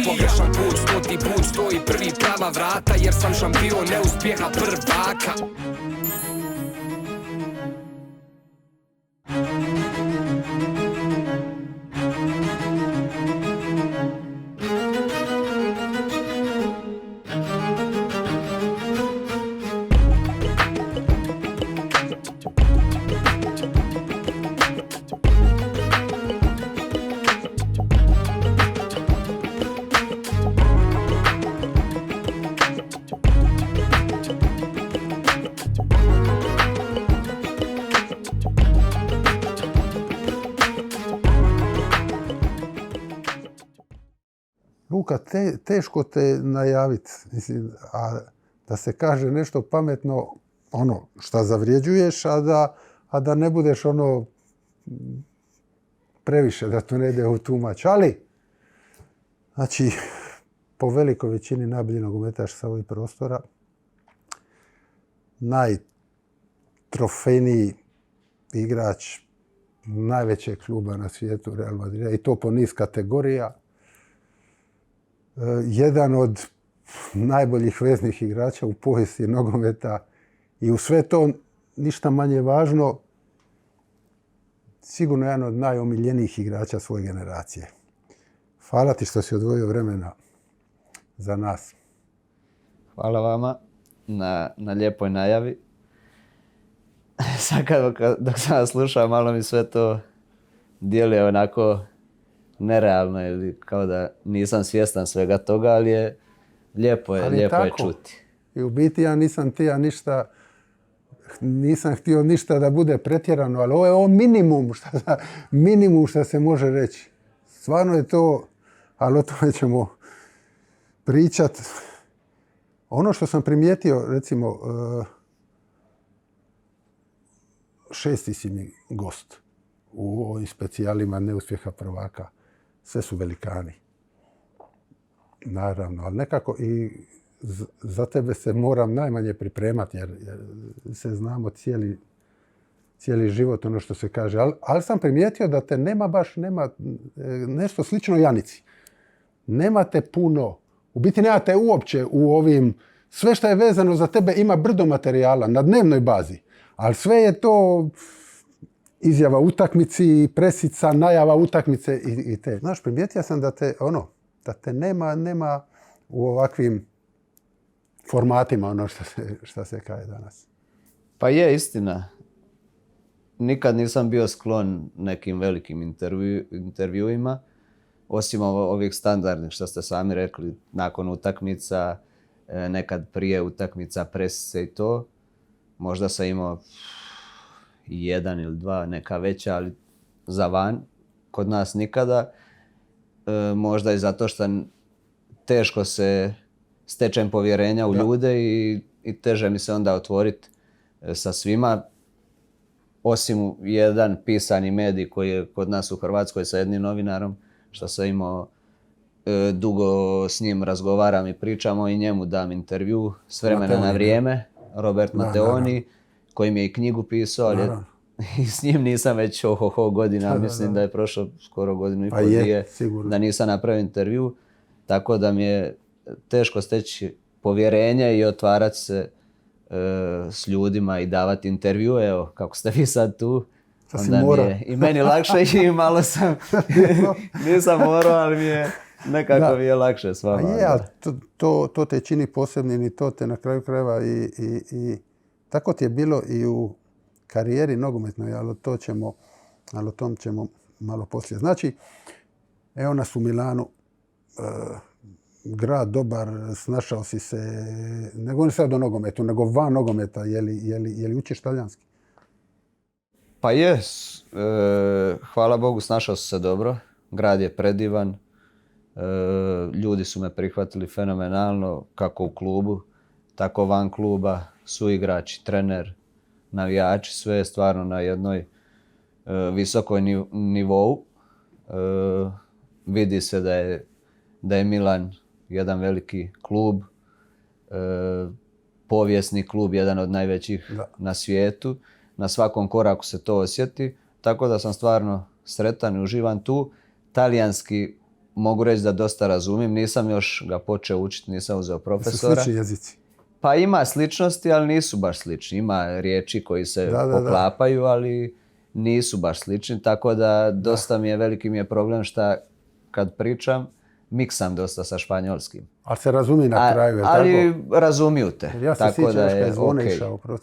Pogrešan put, 100. put, stoji prvi prava vrata, jer sam šampion neuspjeha prvaka. Luka, teško te najaviti, a da se kaže nešto pametno, ono, šta zavrijeđuješ, a da ne budeš ono previše, da to ne ide u tumač. Ali, znači, po velikoj većini najbolji nogometaš sa ovih prostora, najtrofejniji igrač najvećeg kluba na svijetu, Real Madrida, i to po niz kategorija. Jedan od najboljih veznih igrača u povijesti nogometa i u sve to ništa manje važno, sigurno jedan od najomiljenijih igrača svoje generacije. Hvala ti što si odvojio vremena za nas. Hvala vama na lijepoj najavi. Sad dok sam vas slušao, malo mi sve to djeluje onako nerealno ili kao da nisam svjestan svega toga, ali je lijepo je čuti. I u biti ja nisam htio ništa da bude pretjerano, ali ovo je minimum što se može reći. Stvarno je to, ali o tome ćemo pričat. Ono što sam primijetio, recimo, 6. si mi gost u ovim specijalima neuspjeha prvaka. Sve su velikani. Naravno, ali nekako i za tebe se moram najmanje pripremati jer se znamo cijeli život, ono što se kaže. Ali sam primijetio da te nema nešto slično Janici. Nemate puno, u biti nemate uopće u ovim, sve što je vezano za tebe ima brdo materijala na dnevnoj bazi, ali sve je to izjava utakmici, presica, najava utakmice i te. Znaš, primijetio sam da te nema u ovakvim formatima, ono što se kaže danas. Pa je istina. Nikad nisam bio sklon nekim velikim intervjuima, osim ovih standardnih što ste sami rekli, nakon utakmica, nekad prije utakmica, presice i to. Možda sam imao 1 ili 2, neka veća, ali za van, kod nas nikada. Možda i zato što teško se stečem povjerenja u ljude i teže mi se onda otvoriti sa svima. Osim jedan pisani medij koji je kod nas u Hrvatskoj sa jednim novinarom, što sam imao dugo s njim razgovaram i pričamo i njemu dam intervju s vremena na vrijeme, Robert Mateoni, koji mi je i knjigu pisao, ali i s njim nisam već godina, mislim da je prošlo skoro godinu i pol dvije da nisam napravio intervju, tako da mi je teško steći povjerenje i otvarati se s ljudima i davati intervju, evo kako ste vi sad tu, onda mi je i meni lakše i malo sam, nisam morao, ali mi je nekako mi je lakše s vama. To te čini posebnim i to te na kraju krajeva i tako ti je bilo i u karijeri nogometnoj, ali o tom ćemo malo poslije. Znači, evo nas u Milanu, grad dobar, snašao si se, ne govorim sad o nogometu, nego van nogometa, je li učiš talijanski? Pa jes, hvala Bogu, snašao sam se dobro, grad je predivan, ljudi su me prihvatili fenomenalno, kako u klubu, tako van kluba, suigrači, trener, navijači, sve je stvarno na jednoj visokoj nivou. Vidi se da je Milan jedan veliki klub, povijesni klub, jedan od najvećih na svijetu. Na svakom koraku se to osjeti, tako da sam stvarno sretan i uživam tu. Talijanski mogu reći da dosta razumijem. Nisam još ga počeo učiti, nisam uzeo Su profesora. slični jezici. Pa ima sličnosti, ali nisu baš slični. Ima riječi koji se poklapaju, ali nisu baš slični. Tako da dosta veliki mi je problem šta kad pričam, miksam dosta sa španjolskim. Ali se razumi na kraju, je li ali tako? razumiju te. Ja se tako sjećam da je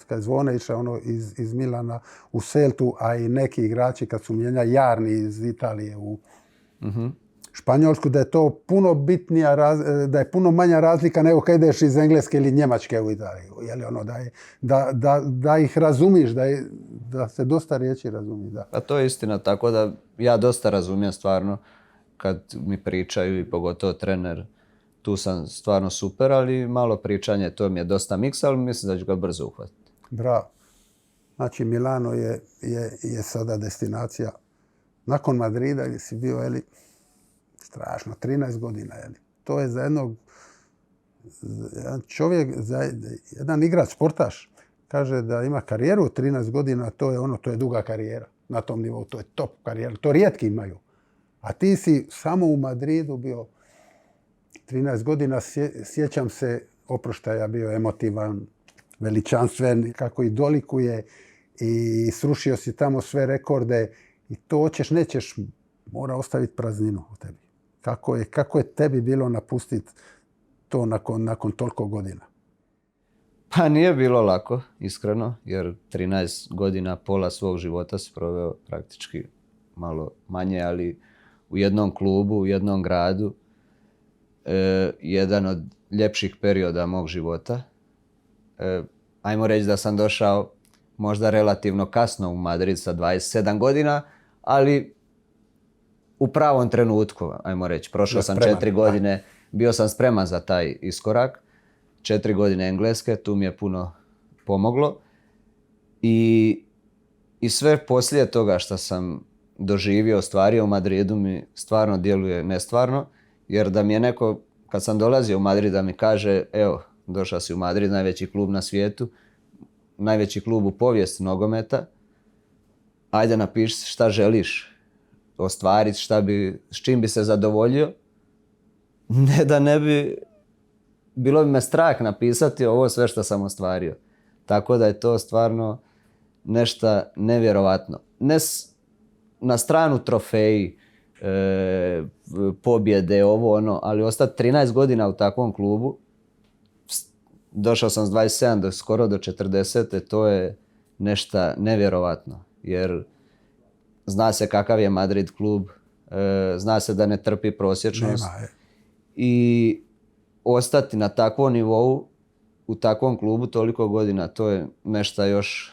kad je Zvone išao ono iz Milana u Celtu, a i neki igrači kad su mijenjali Jarni iz Italije u Španjolsku, da je to puno bitnija, da je puno manja razlika nego kad ideš iz Engleske ili Njemačke u Italiju. Je li ono da ih razumiš, da se dosta riječi razumije. Da. A to je istina, tako da ja dosta razumijem stvarno kad mi pričaju i pogotovo trener. Tu sam stvarno super, ali malo pričanje, to mi je dosta miksa, ali mislim da ću ga brzo uhvatiti. Bravo. Znači Milano je sada destinacija. Nakon Madrida gdje si bio, jeli, strašno, 13 godina, jeli. To je za jedan čovjek, za jedan igrač, sportaš, kaže da ima karijeru od 13 godina, to je duga karijera na tom nivou, to je top karijera, to rijetki imaju. A ti si samo u Madridu bio 13 godina, sjećam se oproštaja, bio emotivan, veličanstven, kako i dolikuje i srušio si tamo sve rekorde i to hoćeš, nećeš, mora ostaviti prazninu u tebi. Kako je tebi bilo napustiti to nakon toliko godina? Pa nije bilo lako, iskreno, jer 13 godina, pola svog života si proveo praktički malo manje, ali u jednom klubu, u jednom gradu, jedan od ljepših perioda mog života. Ajmo reći da sam došao možda relativno kasno u Madrid sa 27 godina, ali u pravom trenutku, ajmo reći. Prošao sam 4 godine, bio sam spreman za taj iskorak. 4 godine engleske, tu mi je puno pomoglo. I sve poslije toga što sam doživio, ostvario u Madridu mi stvarno djeluje nestvarno, jer da mi je neko, kad sam dolazio u Madrid, da mi kaže, evo, došao si u Madrid, najveći klub na svijetu, najveći klub u povijesti nogometa, ajde napiši šta želiš ostvariti, s čim bi se zadovoljio, ne bi, bilo bi me strah napisati ovo sve što sam ostvario. Tako da je to stvarno nešto nevjerovatno. Ne na stranu trofeji, pobjede, ovo ono, ali ostati 13 godina u takvom klubu, došao sam s 27 skoro do 40, to je nešto nevjerovatno. Jer zna se kakav je Madrid klub, zna se da ne trpi prosječnost. I ostati na takvom nivou, u takvom klubu toliko godina, to je nešto još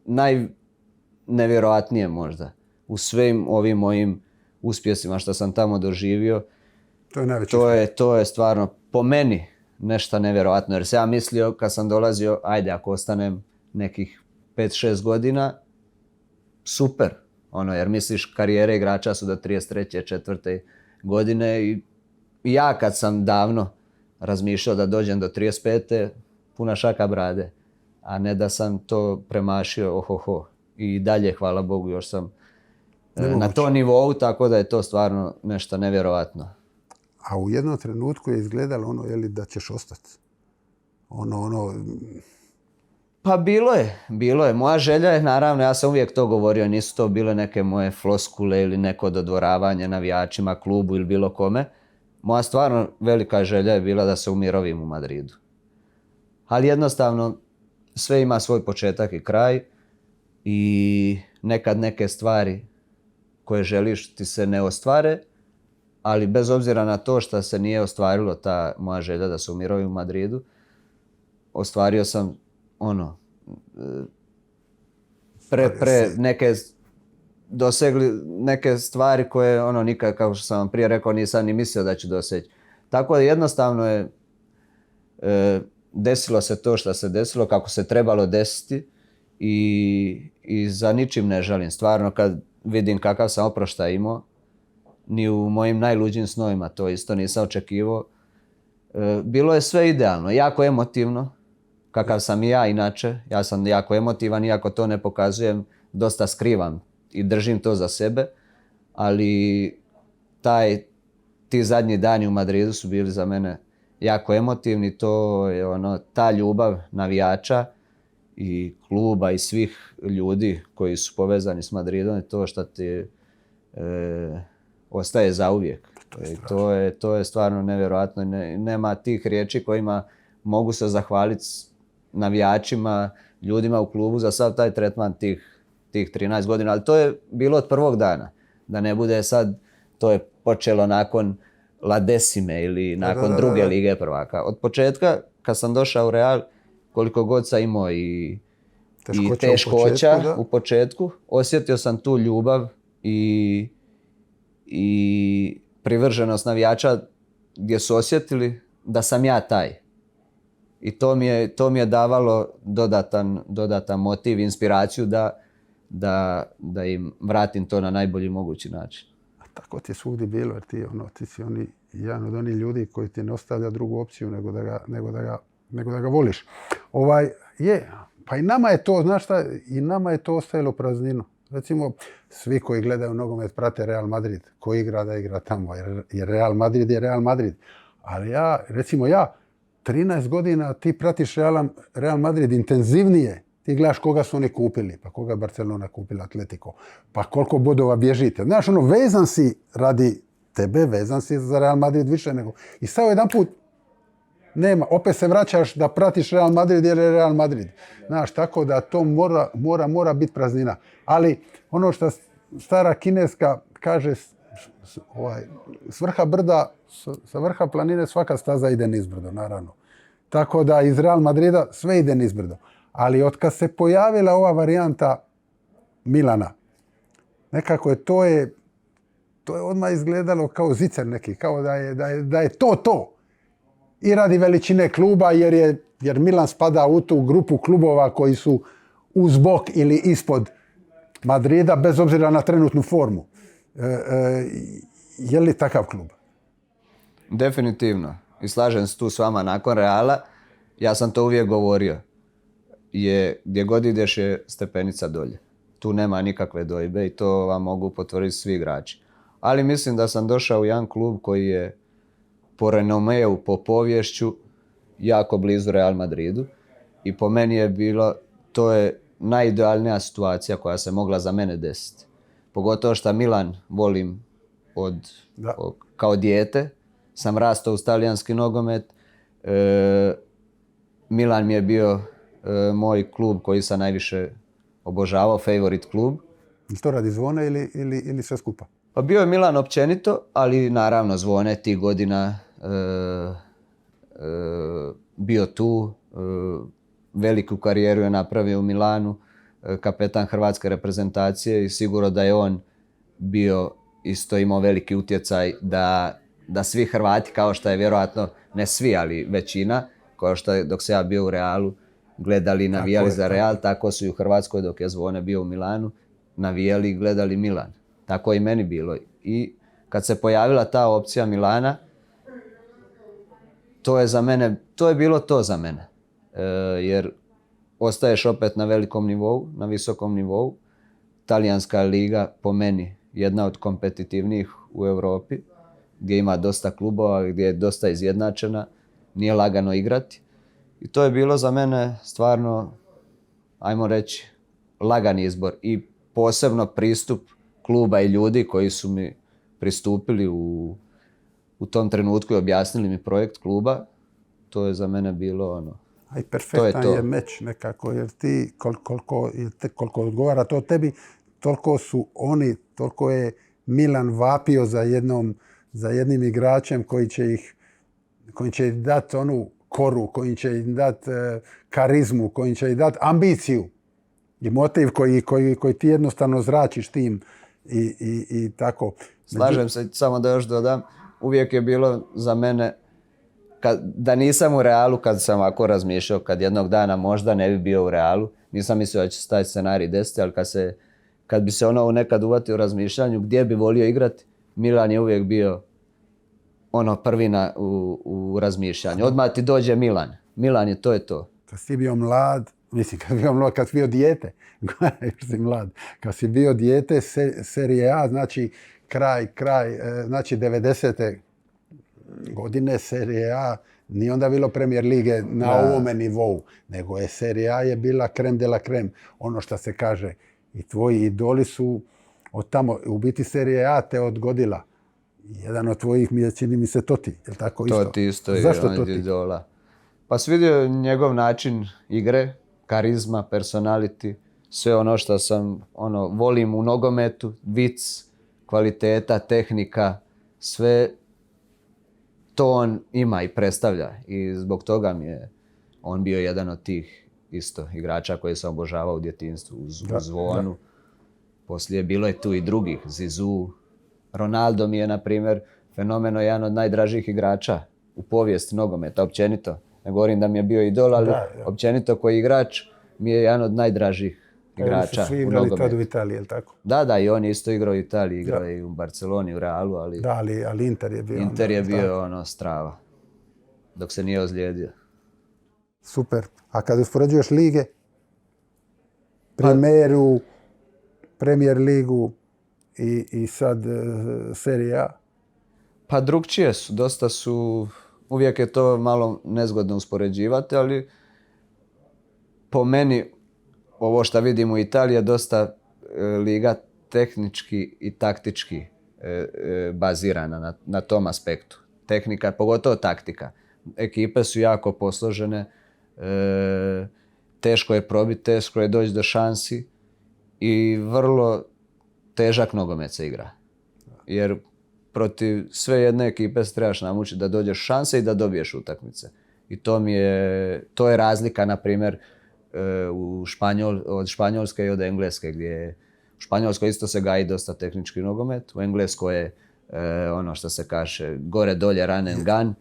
najnevjerojatnije možda. U svim ovim mojim uspjesima što sam tamo doživio, to je stvarno po meni nešto nevjerojatno. Jer se ja mislio kad sam dolazio, ajde ako ostanem nekih 5-6 godina, super. Jer misliš karijere igrača su do 33. 4. godine i ja kad sam davno razmišljao da dođem do 35. puna šaka brade, a ne da sam to premašio ohoho. I dalje, hvala Bogu, još sam na tom nivou, tako da je to stvarno nešto nevjerovatno. A u jednom trenutku je izgledalo da ćeš ostati. Pa bilo je. Moja želja je, naravno, ja sam uvijek to govorio, nisu to bile neke moje floskule ili neko dodvoravanje navijačima, klubu ili bilo kome. Moja stvarno velika želja je bila da se umirovim u Madridu. Ali jednostavno sve ima svoj početak i kraj i nekad neke stvari koje želiš ti se ne ostvare, ali bez obzira na to što se nije ostvarilo ta moja želja da se umirovim u Madridu, ostvario sam dosegli neke stvari koje nikad, kao što sam vam prije rekao, nisam ni mislio da ću doseći. Tako da jednostavno je desilo se to što se desilo, kako se trebalo desiti i za ničim ne žalim. Stvarno kad vidim kakav sam oproštaj imao, ni u mojim najluđim snovima to isto nisam očekivao. Bilo je sve idealno, jako emotivno, kakav sam i ja inače. Ja sam jako emotivan, iako to ne pokazujem, dosta skrivam i držim to za sebe, ali ti zadnji dani u Madridu su bili za mene jako emotivni. To je ta ljubav navijača i kluba i svih ljudi koji su povezani s Madridom je to što ti ostaje zauvijek. To je stvarno nevjerojatno. Nema tih riječi kojima mogu se zahvaliti navijačima, ljudima u klubu za sav taj tretman tih 13 godina. Ali to je bilo od prvog dana. Da ne bude sad, to je počelo nakon La Decime ili nakon druge lige prvaka. Od početka, kad sam došao u Real, koliko god sam imao i teškoća u početku, osjetio sam tu ljubav i privrženost navijača gdje su osjetili da sam ja taj. I to mi je davalo dodatan motiv, inspiraciju da im vratim to na najbolji mogući način. A tako ti je svugdje bilo, jer ti si jedan od onih ljudi koji ti ne ostavlja drugu opciju nego da ga voliš. Pa i nama je to, znaš šta, i nama je to ostavilo prazninu. Recimo, svi koji gledaju nogomet prate Real Madrid. Ko igra da igra tamo, jer Real Madrid je Real Madrid. Ali ja, 13 godina ti pratiš Real Madrid intenzivnije. Ti gledaš koga su oni kupili, pa koga Barcelona kupila, Atletico, pa koliko bodova bježite. Znaš, vezan si radi tebe, vezan si za Real Madrid više nego... I sad jedan put nema, opet se vraćaš da pratiš Real Madrid jer je Real Madrid. Znaš, tako da to mora biti praznina. Ali ono što stara kineska kaže, s vrha brda, sa vrha planine svaka staza ide nizbrdo, naravno. Tako da iz Real Madrida sve ide nizbrdo. Ali od kad se pojavila ova varijanta Milana, nekako to je odmah izgledalo kao zicer neki, kao da je to. I radi veličine kluba, jer Milan spada u tu grupu klubova koji su uz bok ili ispod Madrida, bez obzira na trenutnu formu. Je li takav klub? Definitivno. I slažem se tu s vama. Nakon Reala, ja sam to uvijek govorio, gdje god ideš je stepenica dolje. Tu nema nikakve dvojbe i to vam mogu potvrditi svi igrači. Ali mislim da sam došao u jedan klub koji je po renomeu, po povješću, jako blizu Real Madridu. I po meni je bilo, to je najidealnija situacija koja se mogla za mene desiti. Pogotovo što Milan volim kao dijete. Sam rastao uz talijanski nogomet. Milan mi je bio moj klub koji sam najviše obožavao, favorit klub. To radi Zvone ili sve skupa? Pa bio je Milan općenito, ali naravno Zvone tih godina bio tu. Veliku karijeru je napravio u Milanu, kapetan hrvatske reprezentacije i sigurno da je on bio isto imao veliki utjecaj da svi Hrvati, kao što je vjerojatno, ne svi, ali većina, kao što je dok se ja bio u Realu, gledali i navijali za Real, tako su i u Hrvatskoj dok je Zvone bio u Milanu, navijali i gledali Milan. Tako je i meni bilo. I kad se pojavila ta opcija Milana, to je bilo to za mene. Jer ostaješ opet na velikom nivou, na visokom nivou. Talijanska liga po meni jedna od kompetitivnijih u Europi, gdje ima dosta klubova, gdje je dosta izjednačena, nije lagano igrati. I to je bilo za mene stvarno, ajmo reći, lagani izbor. I posebno pristup kluba i ljudi koji su mi pristupili u tom trenutku i objasnili mi projekt kluba, to je za mene bilo A i perfektan je meč nekako, jer ti koliko odgovara to tebi, toliko su oni, toliko je Milan vapio za jednim igračem koji će im dati onu koru, koji će im dati karizmu, koji će im dati ambiciju i motiv koji ti jednostavno zračiš tim i tako. Slažem se, samo da još dodam, uvijek je bilo za mene, da nisam u Realu, kad sam ovako razmišljao, kad jednog dana možda ne bi bio u Realu, nisam mislio da će se taj scenarij desiti, ali kad bi se nekad uvatio u razmišljanju gdje bi volio igrati, Milan je uvijek bio prvi u razmišljanju. Odmah ti dođe Milan. Milan je to. Kad si bio mlad, kad si bio dijete, još si mlad, kad si bio dijete, Serije A, znači kraj, znači 90. godine Serije A nije onda bilo Premier lige na ovome nivou, nego je Serija A je bila krem de la krem, ono što se kaže. I tvoji idoli su od tamo, u biti Serija A te odgodila. Jedan od tvojih mi je, čini mi se, Totti, je li tako isto? Totti isto je Zašto on Totti? idola. Pa si vidio njegov način igre, karizma, personality, sve ono što sam volim u nogometu, vic, kvaliteta, tehnika, sve to on ima i predstavlja. I zbog toga mi je on bio jedan od tih isto igrača koji sam obožavao u djetinjstvu, uz Zvonu. Poslije bilo je tu i drugih, Zizou. Ronaldo mi je, na primjer, fenomeno jedan od najdražih igrača u povijesti nogometa, općenito. Ne govorim da mi je bio idol, ali općenito koji igrač mi je jedan od najdražih igrača svi u igrali nogometu. tad u Italiji, je li tako? Da, i on je isto igrao u Italiji, igrao je i u Barceloni, u Realu, ali Da, ali Inter je bio. Inter je bio strava, dok se nije ozlijedio. Super. A kad uspoređuješ lige, Primeru, Premier ligu i sad Serija A? Pa drugčije su, dosta su, uvijek je to malo nezgodno uspoređivati, ali po meni ovo što vidim u Italiji je dosta liga tehnički i taktički bazirana na tom aspektu. Tehnika, pogotovo taktika. Ekipe su jako posložene, teško je probiti, teško je doći do šansi i vrlo težak nogomet se igra. Jer protiv sve jedne ekipe se trebaš namučiti da dođeš šanse i da dobiješ utakmice. I to je razlika, na primjer, od Španjolske i od Engleske, gdje u Španjolskoj isto se gaji dosta tehnički nogomet, u Engleskoj je ono što se kaže gore dolje run and gun,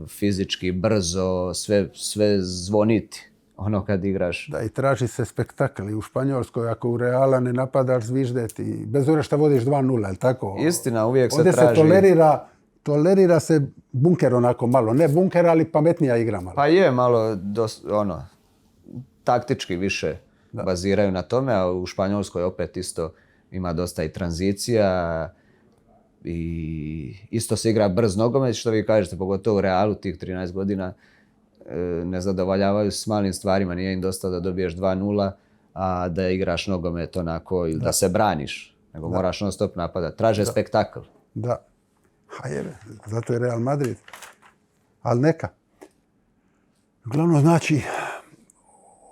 fizički, brzo, sve zvoniti. Ono kad igraš. Da, i traži se spektakl. I u Španjolskoj, ako u Reala ne napadaš, zviždeti. Bez obzira što vodiš 2-0, je li tako? Istina, uvijek se ovdje traži. Ovdje se tolerira se bunker onako malo. Ne bunker, ali pametnija igra malo. Pa je malo, taktički više baziraju na tome, a u Španjolskoj opet isto ima dosta i tranzicija i isto se igra brz nogomet, što vi kažete, pogotovo u Realu tih 13 godina ne zadovoljavaju s malim stvarima, nije im dosta da dobiješ 2-0, a da igraš nogomet onako ili da se braniš, nego moraš non stop napadati. Traže spektakl. Da. Zato je Real Madrid. Ali neka. Uglavnom, znači,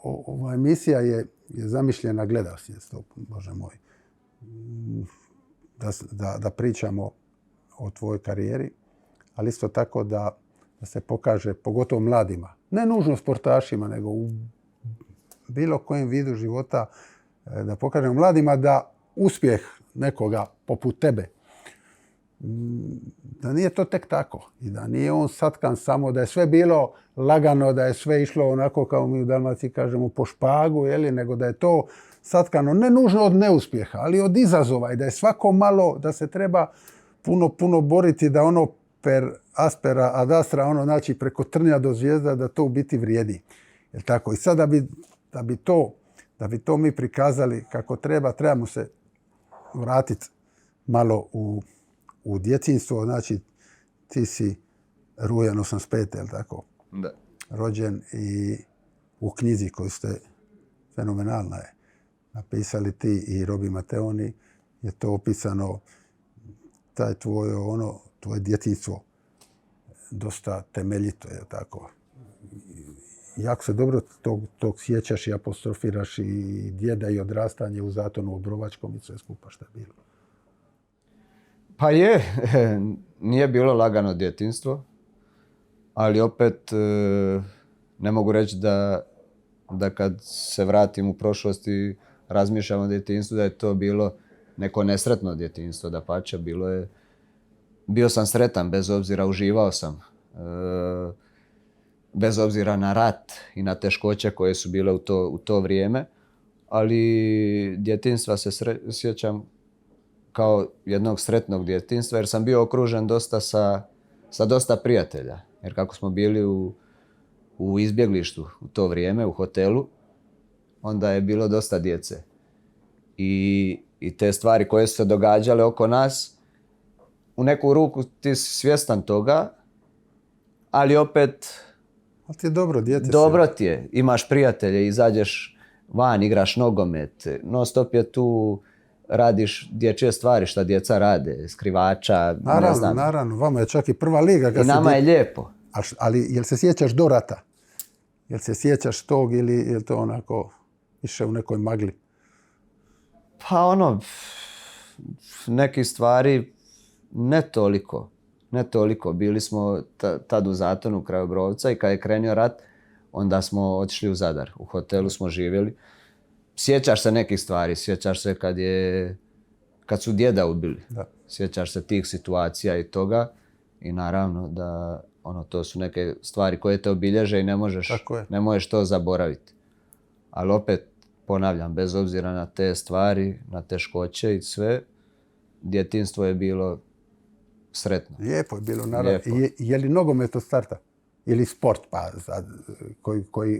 ova emisija je zamišljena, gledao si je to, Bože moj, da pričamo o tvojoj karijeri, ali isto tako da se pokaže, pogotovo mladima, ne nužno sportašima, nego u bilo kojem vidu života, da pokažemo mladima da uspjeh nekoga poput tebe, da nije to tek tako i da nije on satkan samo, da je sve bilo lagano, da je sve išlo onako kao mi u Dalmaciji kažemo po špagu, nego da je to satkano ne nužno od neuspjeha, ali od izazova i da je svako malo, da se treba puno boriti da ono per aspera ad astra, znači preko trnja do zvijezda, da to u biti vrijedi. Jel tako? I sad da bi to mi prikazali kako trebamo se vratiti malo u djetinjstvo, znači ti si rujan 85, jel tako? Da. Rođen i u knjizi koju ste, fenomenalna je, napisali ti i Robi Mateoni, je to opisano, taj tvoje djetinjstvo dosta temeljito, je tako? Jako se dobro tog sjećaš i apostrofiraš i djeda i odrastanje u Zatonu Obrovačkom i sve skupa šta je bilo. Pa je, nije bilo lagano djetinjstvo, ali opet ne mogu reći da kad se vratim u prošlost i razmišljam o djetinjstvu, da je to bilo neko nesretno djetinjstvo, dapače, bio sam sretan, bez obzira, uživao sam, bez obzira na rat i na teškoće koje su bile u to vrijeme, ali djetinjstva se sjećam kao jednog sretnog djetinjstva, jer sam bio okružen dosta sa dosta prijatelja. Jer kako smo bili u izbjeglištu u to vrijeme, u hotelu, onda je bilo dosta djece. I te stvari koje su se događale oko nas, u neku ruku ti si svjestan toga, ali opet Ali ti je dobro, dijete dobro ti je. Imaš prijatelje, izađeš van, igraš nogomet, non stop je tu, radiš dječje stvari šta djeca rade, skrivača, ne znam. Naravno, vama je čak i prva liga. I nama je lijepo. Ali jel se sjećaš do rata? Jel se sjećaš tog ili je to onako više u nekoj magli? Pa ono, neki stvari ne toliko. Ne toliko. Bili smo tad u Zatonu kraj Obrovca i kad je krenio rat, onda smo otišli u Zadar. U hotelu smo živjeli. Sjećaš se nekih stvari. Sjećaš se kad su djeda ubili. Da. Sjećaš se tih situacija i toga. I naravno da to su neke stvari koje te obilježe i ne možeš to zaboraviti. Ali opet, ponavljam, bez obzira na te stvari, na teškoće i sve, djetinjstvo je bilo sretno. Lijepo je bilo, naravno. Je li nogomet od starta? Ili sport, pa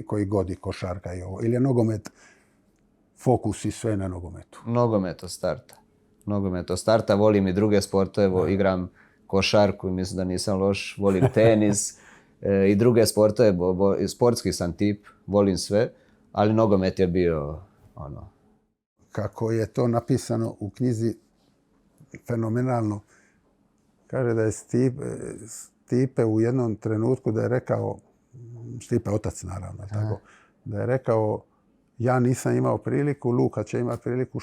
koji godi košarka i ovo? Ili je nogomet fokus i sve na nogometu? Nogomet od starta. Volim i druge sportove, igram košarku i mislim da nisam loš. Volim tenis i druge sportove. Sportski sam tip, volim sve, ali nogomet je bio Kako je to napisano u knjizi, fenomenalno. Kaže da je Stipe u jednom trenutku da je rekao, Stipe otac naravno, tako, da je rekao ja nisam imao priliku, Luka će imati priliku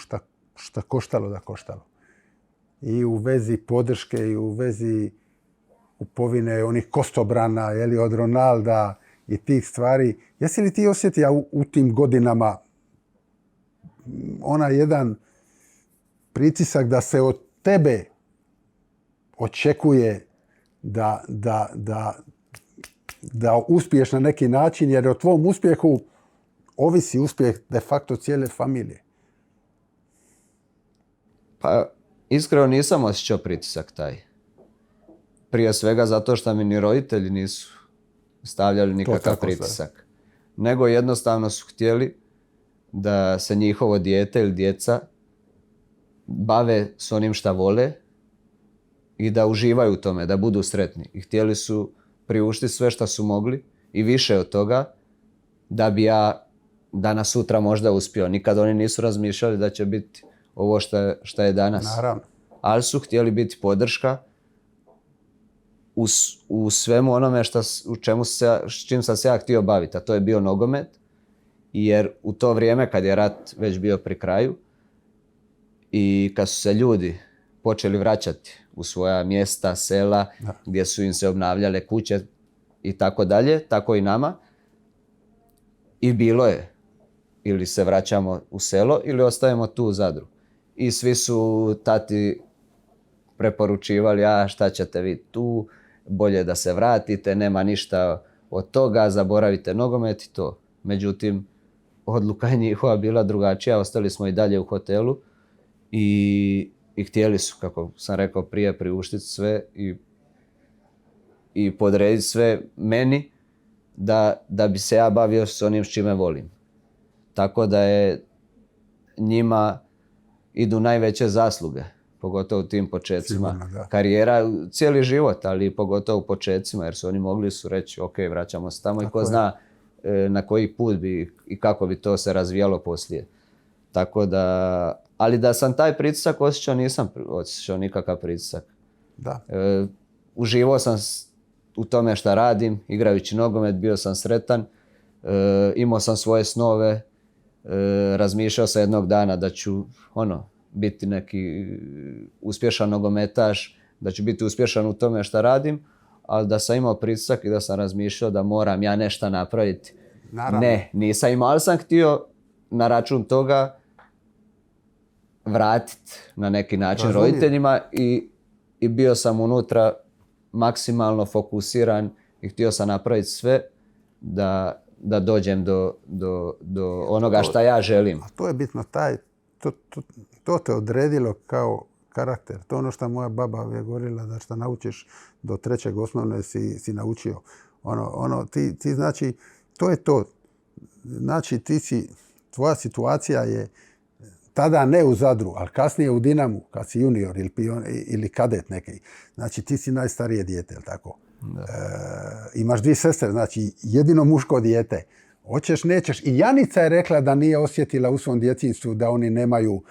šta koštalo da koštalo. I u vezi podrške i u vezi kupovine onih kostobrana od Ronalda i tih stvari. Jesi li ti osjetio u tim godinama onaj jedan pritisak da se od tebe očekuje da uspiješ na neki način, jer o tvom uspjehu ovisi uspjeh de facto cijele familije? Pa, iskreno nisam osjećao pritisak taj. Prije svega zato što mi ni roditelji nisu stavljali nikakav pritisak. Nego jednostavno su htjeli da se njihovo dijete ili djeca bave s onim šta vole i da uživaju u tome, da budu sretni. I htjeli su priuštiti sve što su mogli i više od toga da bi ja danas sutra možda uspio. Nikad oni nisu razmišljali da će biti ovo što je danas. Naravno. Ali su htjeli biti podrška u svemu onome s čim sam se ja htio baviti, a to je bio nogomet. Jer u to vrijeme kad je rat već bio pri kraju i kad su se ljudi počeli vraćati u svoja mjesta, sela, gdje su im se obnavljale kuće i tako dalje, tako i nama. I bilo je, ili se vraćamo u selo ili ostajemo tu u Zadru. I svi su tati preporučivali, šta ćete vi tu, bolje da se vratite, nema ništa od toga, zaboravite nogomet i to. Međutim, odluka je njihova bila drugačija, ostali smo i dalje u hotelu i htjeli su, kako sam rekao prije, priuštiti sve i podrediti sve meni da bi se ja bavio s onim s čime volim. Tako da je njima idu najveće zasluge, pogotovo u tim početcima. Sigurno, karijera, cijeli život, ali pogotovo u početcima, jer su oni mogli reći ok, vraćamo se tamo. Tako i ko zna na koji put bi i kako bi to se razvijalo poslije. Tako da, ali da sam taj pritisak osjećao, nisam osjećao nikakav pritisak. Da. Uživao sam u tome šta radim, igrajući nogomet, bio sam sretan, imao sam svoje snove, razmišljao sam jednog dana da ću biti neki uspješan nogometaš, da ću biti uspješan u tome šta radim, ali da sam imao pritisak i da sam razmišljao da moram ja nešto napraviti. Naravno. Ne, nisam imao, ali sam htio na račun toga vratiti na neki način roditeljima i bio sam unutra maksimalno fokusiran i htio sam napraviti sve da dođem do onoga šta ja želim. A to je bitno, to te odredilo kao karakter. To je ono što moja baba je govorila, da što naučiš do 3. osnovne si naučio. Ti znači, to je to. Znači, tvoja situacija je tada ne u Zadru, ali kasnije u Dinamu, kad si junior ili kadet neki. Znači, ti si najstarije dijete, jel tako? Imaš 2 sestre, znači jedino muško dijete. Hoćeš, nećeš. I Janica je rekla da nije osjetila u svom djetinjstvu da oni nemaju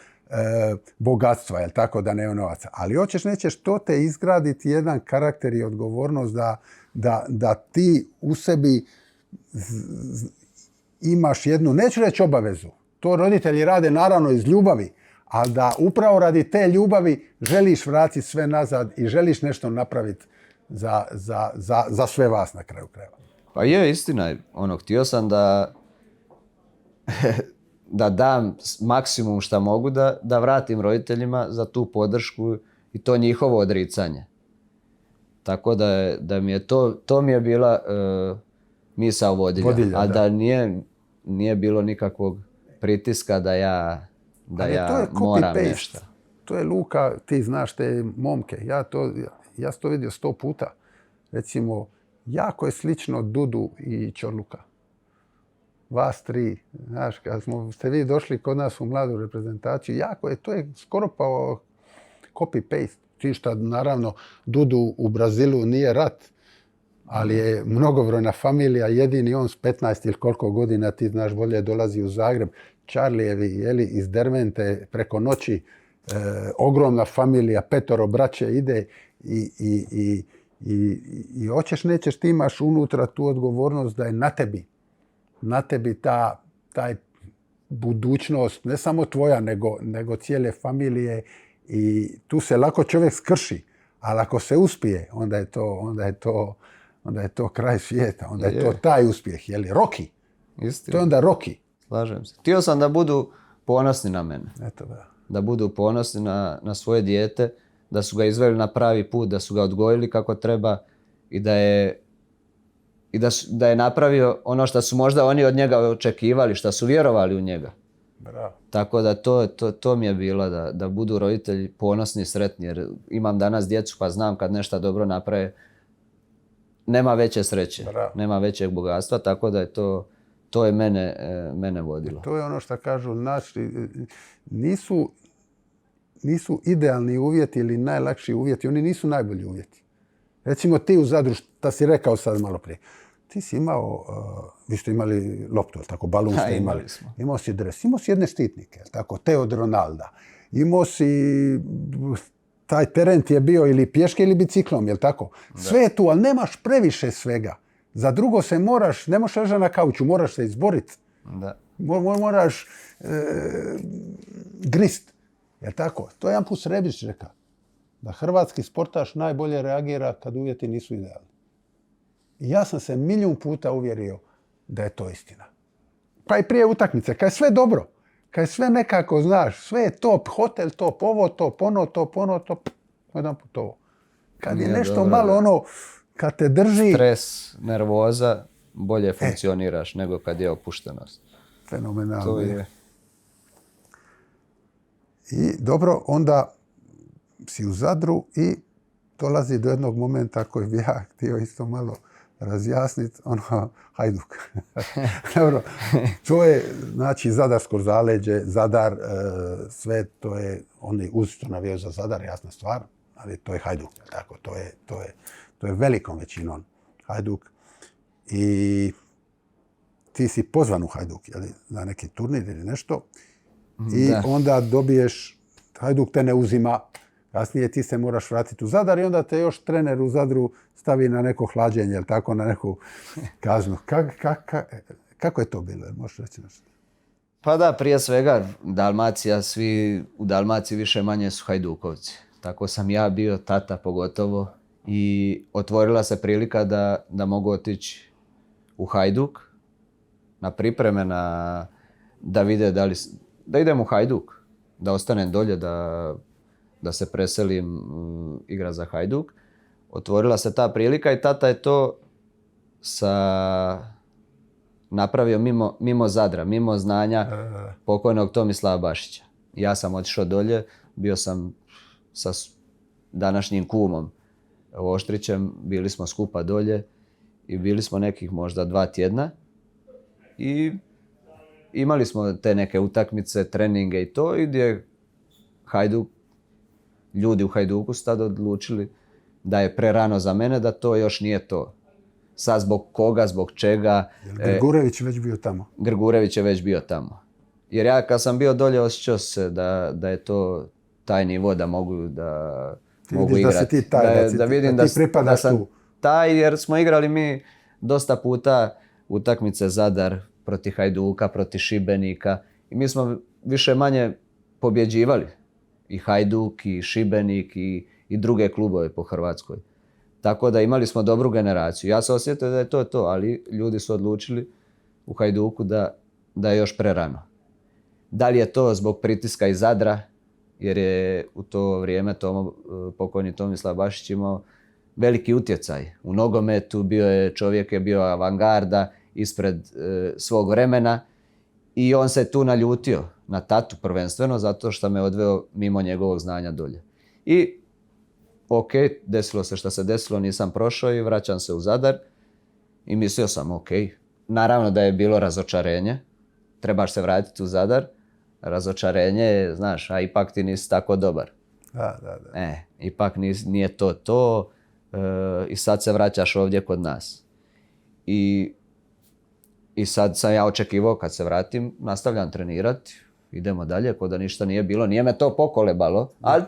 bogatstva, jel tako, da nemaju novaca. Ali hoćeš, nećeš, to te izgraditi jedan karakter i odgovornost da ti u sebi imaš jednu, neću reći obavezu, to roditelji rade naravno iz ljubavi, ali da upravo radi te ljubavi želiš vratiti sve nazad i želiš nešto napraviti za sve vas na kraju krajeva. Pa je, istina. Htio sam da dam maksimum šta mogu da vratim roditeljima za tu podršku i to njihovo odricanje. Tako da mi je to mi je bila misao vodilja. A da nije bilo nikakvog pritiska da ja moram nešto. To je Luka, ti znaš te momke. Ja sam to vidio 100 puta. Recimo, jako je slično Dudu i Čorluka. Vas 3. Znaš, kad ste vi došli kod nas u mladu reprezentaciju, to je skoro pa copy-paste. Ti šta, naravno, Dudu u Brazilu nije rat, ali je mnogobrojna familija, jedini on s 15 ili koliko godina, ti znaš, bolje dolazi u Zagreb. Charlijevi, iz Dervente preko noći, ogromna familija, 5 braće ide i hoćeš, nećeš, ti imaš unutra tu odgovornost da je na tebi taj budućnost, ne samo tvoja, nego cijele familije i tu se lako čovjek skrši, ali ako se uspije, onda je to kraj svijeta, onda je to taj uspjeh, je li Rocky? Istina. To je onda Rocky. Slažem se. Htio sam da budu ponosni na mene. Eto da. Da budu ponosni na svoje dijete, da su ga izveli na pravi put, da su ga odgojili kako treba i da je napravio ono što su možda oni od njega očekivali, što su vjerovali u njega. Bravo. Tako da to mi je bilo, da budu roditelji ponosni i sretni, jer imam danas djecu pa znam kad nešto dobro naprave, nema veće sreće, Bravo. Nema većeg bogatstva, tako da je to je mene vodilo. To je ono što kažu, nisu idealni uvjeti ili najlakši uvjeti, oni nisu najbolji uvjeti. Recimo ti u Zadru, šta si rekao sad malo prije, ti si imao, vi ste imali loptu, tako, balun ste imali. Imao si dres, imao si jedne štitnike, tako, Teo od Ronalda. Imao si, taj teren ti je bio ili pješke ili biciklom, jel tako? Sve je tu, ali nemaš previše svega. Za drugo se ne možeš ležati na kauču, moraš se izboriti. Da. Moraš grist, jel tako? To je jedan put Srebić rekao. Da hrvatski sportaš najbolje reagira kad uvjeti nisu idealni. I ja sam se milijun puta uvjerio da je to istina. Pa i prije utakmice, kad je sve dobro, kad je sve nekako, znaš, sve je top, hotel top, ovo top, ono top, jedan put ovo. Kad je nešto dobro, malo ono, kad te drži... Stres, nervoza, bolje funkcioniraš nego kad je opuštenost. Fenomenalno. To je. I dobro, onda si u Zadru i dolazi do jednog momenta koji bi ja htio isto malo razjasniti, Hajduk. Dobro, to je, znači, zadarsko zaleđe, Zadar, sve to je, oni uzično navijaju za Zadar, jasna stvar, ali to je Hajduk, tako, to je velikom većinom Hajduk. I ti si pozvan u Hajduk, jeli, na neki turnir ili nešto, i onda dobiješ, Hajduk te ne uzima, kasnije ti se moraš vratiti u Zadar i onda te još trener u Zadru stavi na neko hlađenje, jel tako, na neku kaznu. Kako je to bilo? Možeš reći nešto? Pa da, prije svega Dalmacija, svi u Dalmaciji više manje su Hajdukovci. Tako sam ja bio, tata pogotovo, i otvorila se prilika da mogu otići u Hajduk na pripreme, da vide da idem u Hajduk, da ostanem dolje, da se preselim igra za Hajduk. Otvorila se ta prilika i tata je to napravio mimo Zadra, mimo znanja pokojnog Tomislava Bašića. Ja sam otišao dolje, bio sam sa današnjim kumom Oštrićem, bili smo skupa dolje i bili smo nekih možda 2 tjedna i imali smo te neke utakmice, treninge i to, i gdje ljudi u Hajduku su tada odlučili da je prerano za mene, da to još nije to. Sad zbog koga, zbog čega. Grgurević već bio tamo. Grgurević je već bio tamo. Jer ja kad sam bio dolje osjećao se da je to taj nivo da mogu mogu igrati. Da si ti taj, da vidim da sam tu. taj, jer smo igrali mi dosta puta utakmice Zadar protiv Hajduka, protiv Šibenika i mi smo više manje pobjeđivali. I Hajduk, i Šibenik, i druge klubove po Hrvatskoj. Tako da imali smo dobru generaciju. Ja se osjetio da je to, ali ljudi su odlučili u Hajduku da je još prerano. Da li je to zbog pritiska iz Zadra, jer je u to vrijeme pokojni Tomislav Bašić imao veliki utjecaj. U nogometu čovjek je bio avangarda ispred svog vremena i on se tu naljutio na tatu prvenstveno zato što me odveo mimo njegovog znanja dolje. I ok, desilo se što se desilo, nisam prošao i vraćam se u Zadar i mislio sam ok. Naravno da je bilo razočarenje, trebaš se vratiti u Zadar, razočarenje je, znaš, a ipak ti nisi tako dobar. Da. Ipak nije to i sad se vraćaš ovdje kod nas. I sad sam ja očekivao kad se vratim, nastavljam trenirati, idemo dalje, ko da ništa nije bilo. Nije me to pokolebalo, ali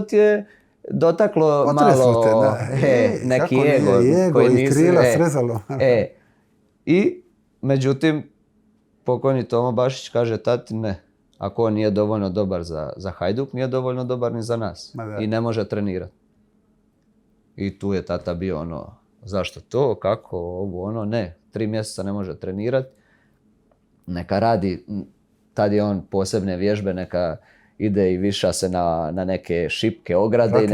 ti je dotaklo malo neki ego koji i krila srezalo. I međutim, pokojni Tomo Bašić kaže tati ne, ako on nije dovoljno dobar za Hajduk, nije dovoljno dobar ni za nas i ne može trenirati. I tu je tata bio zašto to, kako, ovo, ne, 3 mjeseca ne može trenirati, neka radi, tad je on posebne vježbe, neka ide i viša se na neke šipke, ograde i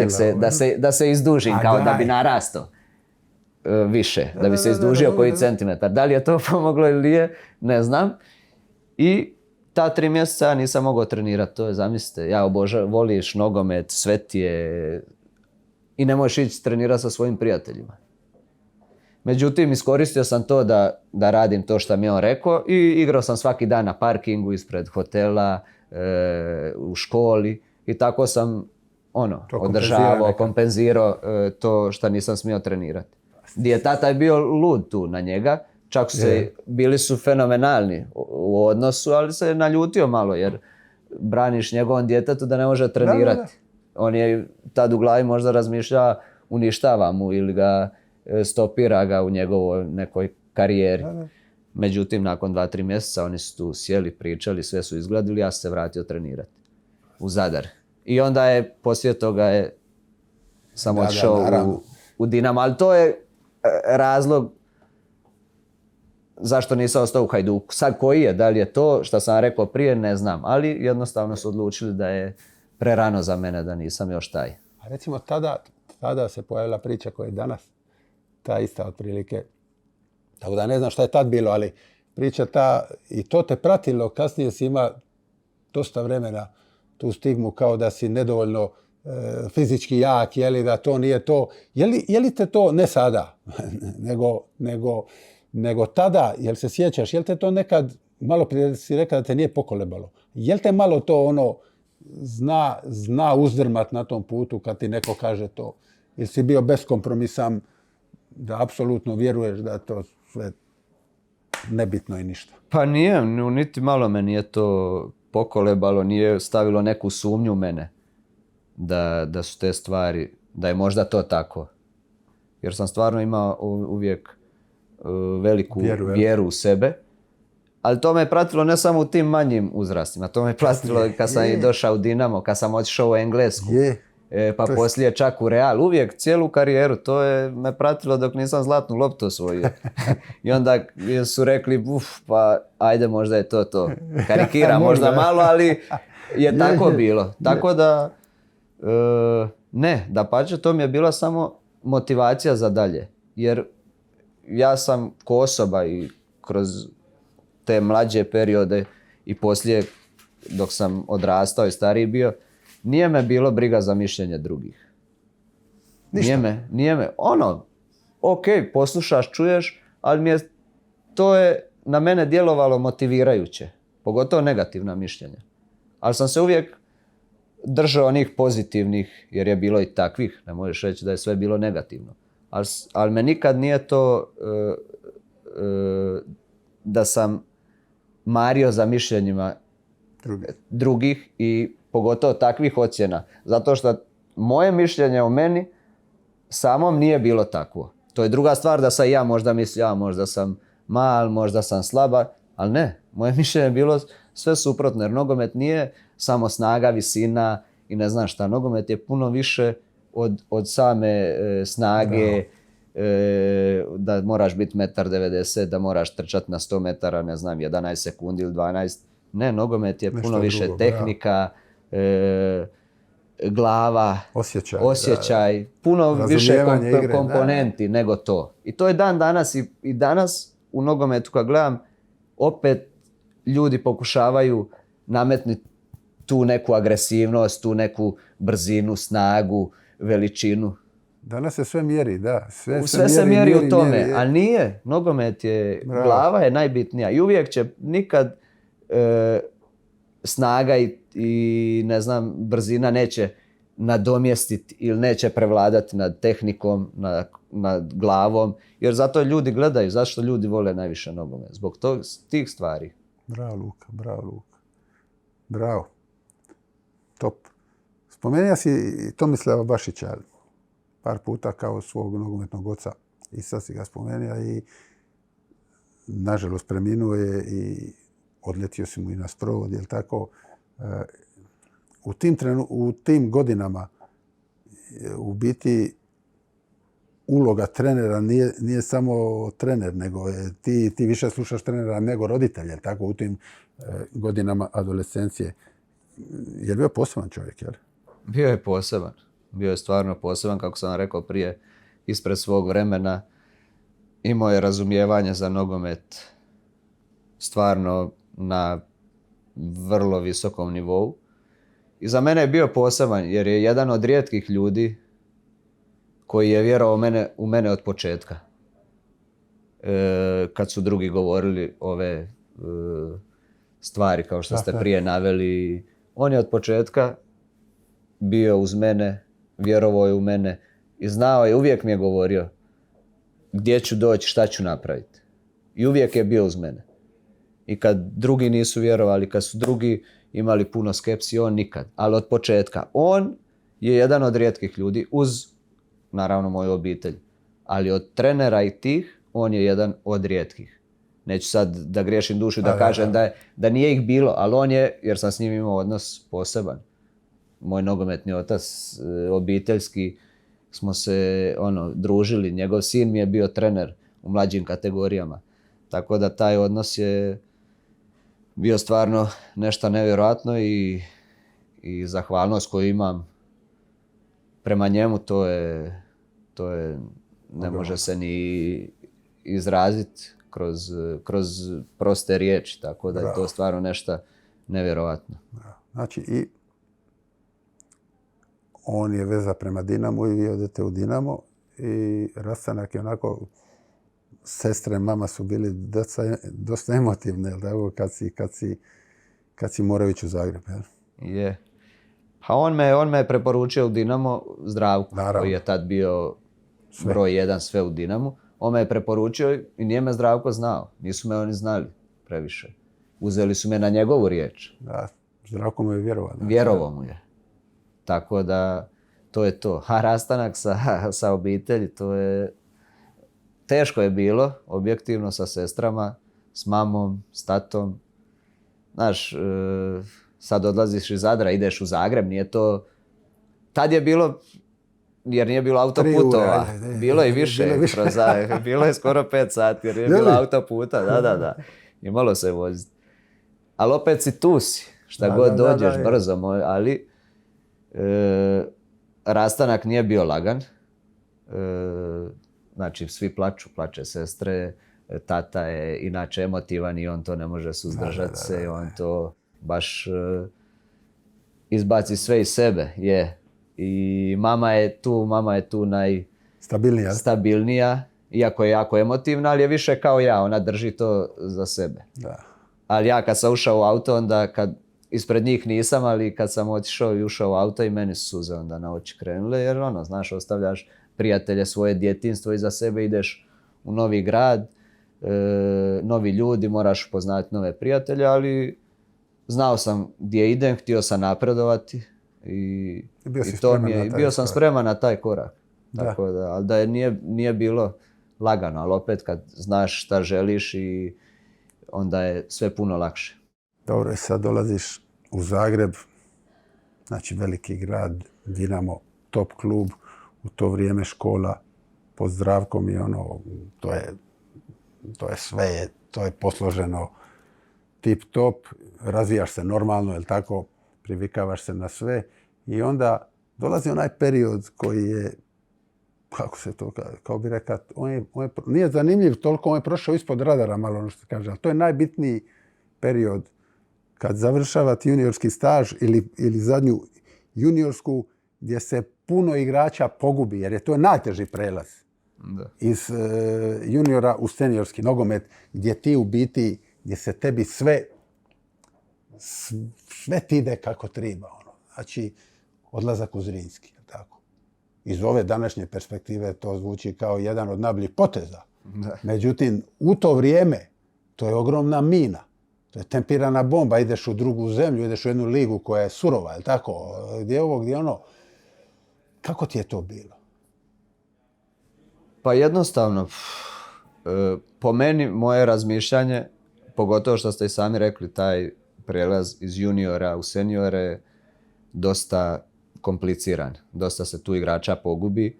da se izduži kao da bi narastao više, da bi se izdužio koji centimetar. Da li je to pomoglo ili nije, ne znam. I ta 3 mjeseca nisam mogao trenirati, to je, zamislite, voliš nogomet, sve ti je i ne možeš ići trenirati sa svojim prijateljima. Međutim, iskoristio sam to da radim to što mi je on rekao i igrao sam svaki dan na parkingu ispred hotela, u školi i tako sam održavao, kompenzirao to što nisam smio trenirati. Gdje tata je bio lud tu na njega, čak bili su fenomenalni u odnosu, ali se naljutio malo jer braniš njegovom djetetu da ne može trenirati. Da. On je tad u glavi možda razmišlja uništava mu ili ga stopira ga u njegovoj nekoj karijeri. Da. Međutim, nakon 2-3 mjeseca oni su tu sjeli, pričali, sve su izgladili, ja sam se vratio trenirati u Zadar. I onda je, poslije toga sam otišao u Dinamo, ali to je razlog zašto nisam ostao u Hajduku. Sad koji je, da li je to što sam rekao prije, ne znam, ali jednostavno su odlučili da je prerano za mene, da nisam još taj. A recimo tada se pojavila priča koja je danas, ta ista otprilike. Tako da ne znam šta je tad bilo, ali priča ta, i to te pratilo, kasnije si ima dosta vremena tu stigmu kao da si nedovoljno fizički jak, da to nije to. Je li te to, ne sada, nego tada, jel se sjećaš, jel te to nekad, malo prije si rekao da te nije pokolebalo, jel te malo to zna uzdrmat na tom putu kad ti neko kaže to? Jel si bio beskompromisan, da apsolutno vjeruješ da to sve nebitno i ništa? Pa nije, niti malo me nije to pokolebalo, nije stavilo neku sumnju u mene da su te stvari, da je možda to tako. Jer sam stvarno imao uvijek veliku vjeru u sebe, ali to me pratilo ne samo u tim manjim uzrastima, to me pratilo kad sam i došao u Dinamo, kad sam otišao u Englesku. Pa poslije čak u Real, uvijek cijelu karijeru, to je me pratilo dok nisam zlatnu loptu osvojio. I onda su rekli, pa ajde možda je to. Karikiram možda malo, ali je tako bilo. Tako da, dapače, to mi je bila samo motivacija za dalje. Jer ja sam ko osoba i kroz te mlađe periode i poslije dok sam odrastao i stariji bio, nije me bilo briga za mišljenje drugih. Ništa. Nije me. Ok, poslušaš, čuješ, ali to je na mene djelovalo motivirajuće. pogotovo negativna mišljenja. Ali sam se uvijek držao onih pozitivnih, jer je bilo i takvih, ne možeš reći da je sve bilo negativno. Ali me nikad nije to da sam mario za mišljenjima drugih i pogotovo takvih ocjena. Zato što moje mišljenje o meni samom nije bilo takvo. To je druga stvar da sam ja možda mislio, možda sam mal, možda sam slaba, ali ne. Moje mišljenje je bilo sve suprotno, jer nogomet nije samo snaga, visina i ne znam šta. Nogomet je puno više od same snage, da moraš biti 1,90 m, da moraš trčati na 100 metara, ne znam, 11 sekundi ili 12. Ne, nogomet je puno više tehnika, glava, osjećaj, puno više komponenti nego to. I to je dan danas i danas u nogometu kad gledam, opet ljudi pokušavaju nametnuti tu neku agresivnost, tu neku brzinu, snagu, veličinu. Danas se sve mjeri, da. Sve se mjeri u tome, a nije. Nogomet je, glava je najbitnija i uvijek će nikad snaga i ne znam, brzina neće nadomjestiti ili neće prevladati nad tehnikom, nad glavom, jer zato ljudi gledaju, zašto ljudi vole najviše nogomet, zbog tih stvari. Bravo Luka. Bravo. Top. Spomenuo si Tomislava Bašića par puta kao svog nogometnog oca. I sad si ga spomenuo i nažalost preminuo je i odletio si mu i na sprovod, jel tako? U tim godinama u biti uloga trenera nije samo trener, nego ti više slušaš trenera nego roditelja, jel tako, u tim godinama adolescencije. Je li bio poseban čovjek, jel? Bio je poseban. Bio je stvarno poseban, kako sam rekao prije, ispred svog vremena. Imao je razumijevanje za nogomet stvarno na vrlo visokom nivou. I za mene je bio poseban, jer je jedan od rijetkih ljudi koji je vjerovao u mene od početka. Kad su drugi govorili ove stvari, kao što ste prije naveli, on je od početka bio uz mene, vjerovao je u mene i znao je, uvijek mi je govorio gdje ću doći, šta ću napraviti. I uvijek je bio uz mene. I kad drugi nisu vjerovali, kad su drugi imali puno skepsi, on nikad. Ali od početka. On je jedan od rijetkih ljudi, uz, naravno, moju obitelj. Ali od trenera i tih, on je jedan od rijetkih. Neću sad da griješim dušu da kažem da nije ih bilo, ali on je, jer sam s njim imao odnos poseban. Moj nogometni otac, obiteljski, smo se družili. Njegov sin mi je bio trener u mlađim kategorijama. Tako da taj odnos je bio stvarno nešto nevjerojatno i zahvalnost koju imam prema njemu, to je ne može se ni izraziti kroz proste riječi, tako da je to stvarno nešto nevjerojatno. Znači i on je veza prema Dinamu i vi odete u Dinamo i rastanak je onako, sestre, mama su bili dosta emotivne, tako, kad si morao ići u Zagreb. Je. Pa on me je preporučio u Dinamo, Zdravko, koji je tad bio broj 1 sve u Dinamu. On me je preporučio i nije me Zdravko znao. Nisu me oni znali previše. Uzeli su me na njegovu riječ. Da, Zdravko mu je vjerovao. Vjerovao mu je. Tako da, to je to. A rastanak sa obitelji, to je... Teško je bilo, objektivno, sa sestrama, s mamom, s tatom. Znaš, sad odlaziš iz Zadra, ideš u Zagreb, nije to... Tad je bilo, jer nije bilo autoputova, bilo je više. Bilo je skoro 5 sati, jer nije bilo autoputa, da. Imalo se voziti. Ali opet tu si, šta god dođeš, brzo, ali rastanak nije bio lagan. Znači, svi plače sestre, tata je inače emotivan i on to ne može suzdržati se, on to baš izbaci sve iz sebe, je. I mama je tu najstabilnija, iako je jako emotivna, ali je više kao ja, ona drži to za sebe. Da. Ali ja kad sam ušao u auto, onda kad ispred njih nisam, ali kad sam otišao i ušao u auto i meni su suze onda na oči krenule, jer znaš, ostavljaš prijatelje, svoje djetinjstvo iza sebe, ideš u novi grad, novi ljudi, moraš upoznati nove prijatelje, ali znao sam gdje idem, htio sam napredovati i bio sam spreman na taj korak. Tako da, ali da nije bilo lagano, ali opet kad znaš šta želiš i onda je sve puno lakše. Dobro, sad dolaziš u Zagreb, znači veliki grad, Dinamo, top klub, u to vrijeme škola pod Zdravkom i to je sve, to je posloženo tip top, razvijaš se normalno, jel tako, privikavaš se na sve i onda dolazi onaj period koji je, kako se to, kao bi rekao, nije zanimljiv toliko, on je prošao ispod radara malo, ono što kaže, ali to je najbitniji period kad završavate juniorski staž ili zadnju juniorsku gdje se puno igrača pogubi, jer je to najteži prelaz iz juniora u seniorski nogomet, gdje ti u biti, gdje se tebi sve ti ide kako treba. Znači, odlazak u Zrinski. Tako. Iz ove današnje perspektive to zvuči kao jedan od najboljih poteza. Da. Međutim, u to vrijeme to je ogromna mina. To je tempirana bomba, ideš u drugu zemlju, ideš u jednu ligu koja je surova, je tako? Gdje ovo, gdje ono? Kako ti je to bilo? Pa jednostavno, po meni, moje razmišljanje, pogotovo što ste i sami rekli, taj prelaz iz juniora u seniore, dosta kompliciran. Dosta se tu igrača pogubi.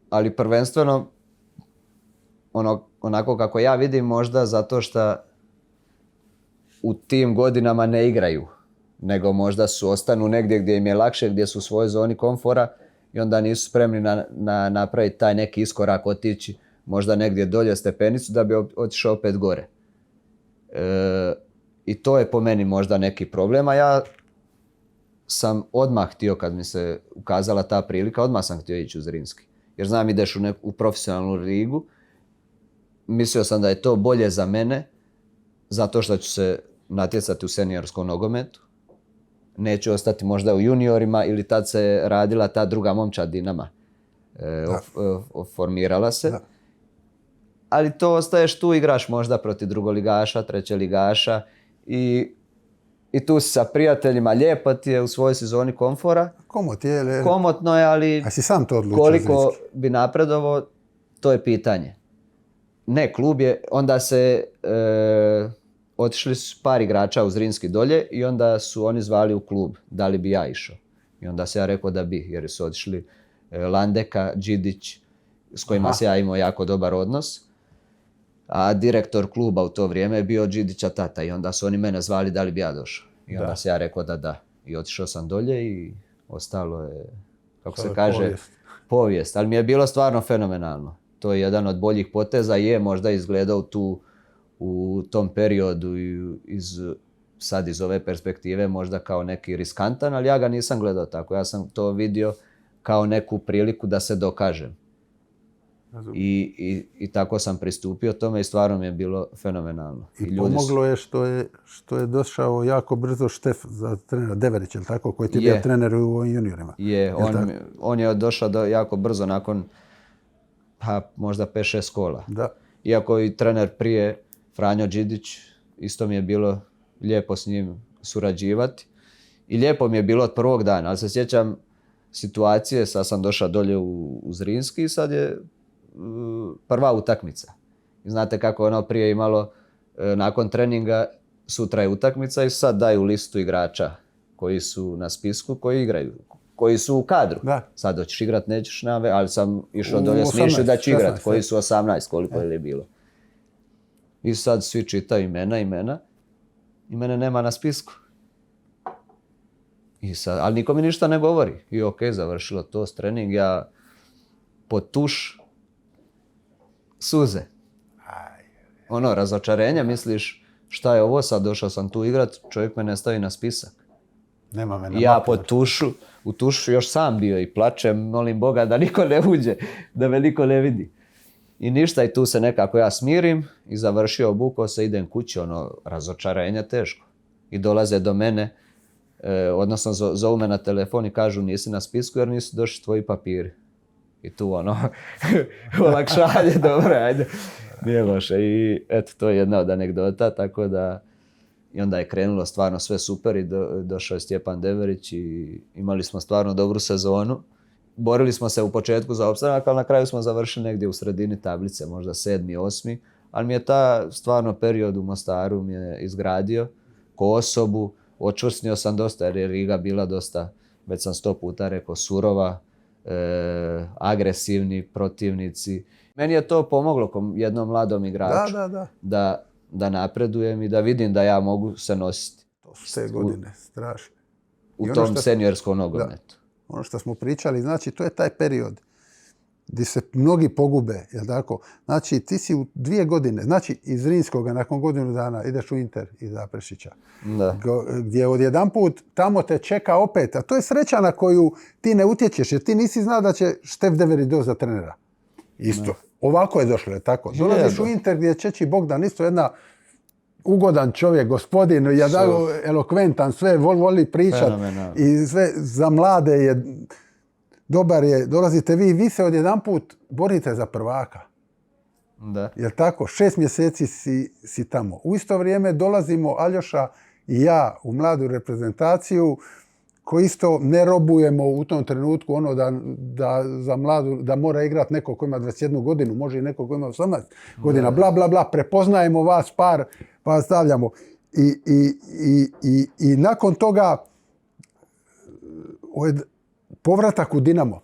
Ali prvenstveno, onako kako ja vidim, možda zato što u tim godinama ne igraju, nego možda ostanu negdje gdje im je lakše, gdje su u svojoj zoni komfora i onda nisu spremni na napraviti taj neki iskorak, otići možda negdje dolje stepenicu da bi otišao opet gore. I to je po meni možda neki problem, a ja sam odmah htio, kad mi se ukazala ta prilika, odmah sam htio ići u Zrinski. Jer znam, ideš u profesionalnu ligu, mislio sam da je to bolje za mene, zato što ću se natjecati u seniorskom nogometu. Neću ostati možda u juniorima, ili tad se radila ta druga momčad Dinama. Formirala se. Da. Ali to ostaješ tu, igraš možda protiv drugoligaša, trećeligaša i tu si sa prijateljima, lijepo ti je u svojoj sezoni komfora. Komotno je, ali a si sam to odlučio, koliko bi napredovao, to je pitanje. Ne, klub je, onda se otišli su par igrača u Zrinski dolje i onda su oni zvali u klub, da li bi ja išao. I onda se ja rekao da bi, jer su otišli Landeka, Đidić, s kojima se ja imao jako dobar odnos. A direktor kluba u to vrijeme je bio Đidića tata i onda su oni mene zvali da li bi ja došao. I onda se ja rekao da. I otišao sam dolje i ostalo je, kako to se kaže, povijest. Ali mi je bilo stvarno fenomenalno. To je jedan od boljih poteza, je možda izgledao u tom periodu sad iz ove perspektive možda kao neki riskantan, ali ja ga nisam gledao tako. Ja sam to vidio kao neku priliku da se dokažem. I tako sam pristupio tome i stvarno mi je bilo fenomenalno. I pomoglo je što je došao jako brzo Štef za trenera Deverić, je li tako? Koji ti je bio trener u juniorima. On je došao jako brzo nakon možda 5-6 kola. Da. Iako i trener prije, Franjo Đidić, isto mi je bilo lijepo s njim surađivati. I lijepo mi je bilo od prvog dana, ali se sjećam situacije, sad sam došao dolje u Zrinski i sad je prva utakmica. I znate kako ono prije imalo, nakon treninga, sutra je utakmica i sad daju listu igrača koji su na spisku, koji igraju, koji su u kadru. Da. Sad hoćeš igrat, nećeš ali sam išao dolje s mišlju da ću igrat, koji su 18, koliko je bilo. I sad svi čitaju imena i mene nema na spisku. Ali niko mi ništa ne govori. I završilo to s trening, ja pod tuš, suze. Razočarenja, misliš šta je ovo, sad došao sam tu igrat, čovjek me ne stavi na spisak. Nema me na ja pod tušu, u tušu još sam bio i plačem, molim Boga da niko ne uđe, da me niko ne vidi. I ništa, i tu se nekako ja smirim i završio, obukao se, idem kući, razočarenje teško. I dolaze do mene, odnosno zovu me na telefon i kažu nisi na spisku jer nisu došli tvoji papiri. I tu olakšanje, dobro, ajde, nije loše. I eto, to je jedna od anegdota, tako da i onda je krenulo stvarno sve super i došao je Stjepan Deverić i imali smo stvarno dobru sezonu. Borili smo se u početku za opstanak, ali na kraju smo završili negdje u sredini tablice, možda 7., 8. Ali mi je ta stvarno period u Mostaru mi je izgradio ko osobu. Očvrsnio sam dosta jer je Riga bila dosta, već sam 100 puta rekao, surova, agresivni protivnici. Meni je to pomoglo kao jednom mladom igraču da napredujem i da vidim da ja mogu se nositi. To su te godine strašne. U tom seniorskom nogometu. Ono što smo pričali, znači to je taj period gdje se mnogi pogube, jel tako? Znači ti si u 2 godine, znači iz Zrinskoga nakon godinu dana ideš u Inter iz Zaprešića. Gdje odjedanput tamo te čeka opet, a to je sreća na koju ti ne utječeš, jer ti nisi znao da će Štef Deverić doći za trenera. Isto. Ovako je došlo, je tako? Dolaziš u Inter gdje je Čeči Bogdan, isto jedna ugodan čovjek, gospodin, elokventan, sve voli pričat i sve za mlade je dobar je, dolazite vi se odjedanput borite za prvaka. Da. Jel tako? 6 mjeseci si tamo. U isto vrijeme dolazimo Aljoša i ja u mladu reprezentaciju koji isto ne robujemo u tom trenutku da za mladu, da mora igrati neko ko ima 21 godinu, može i neko ko ima 18 godina, bla, bla, bla, prepoznajemo vas par, pa stavljamo. I nakon toga povratak u Dinamo.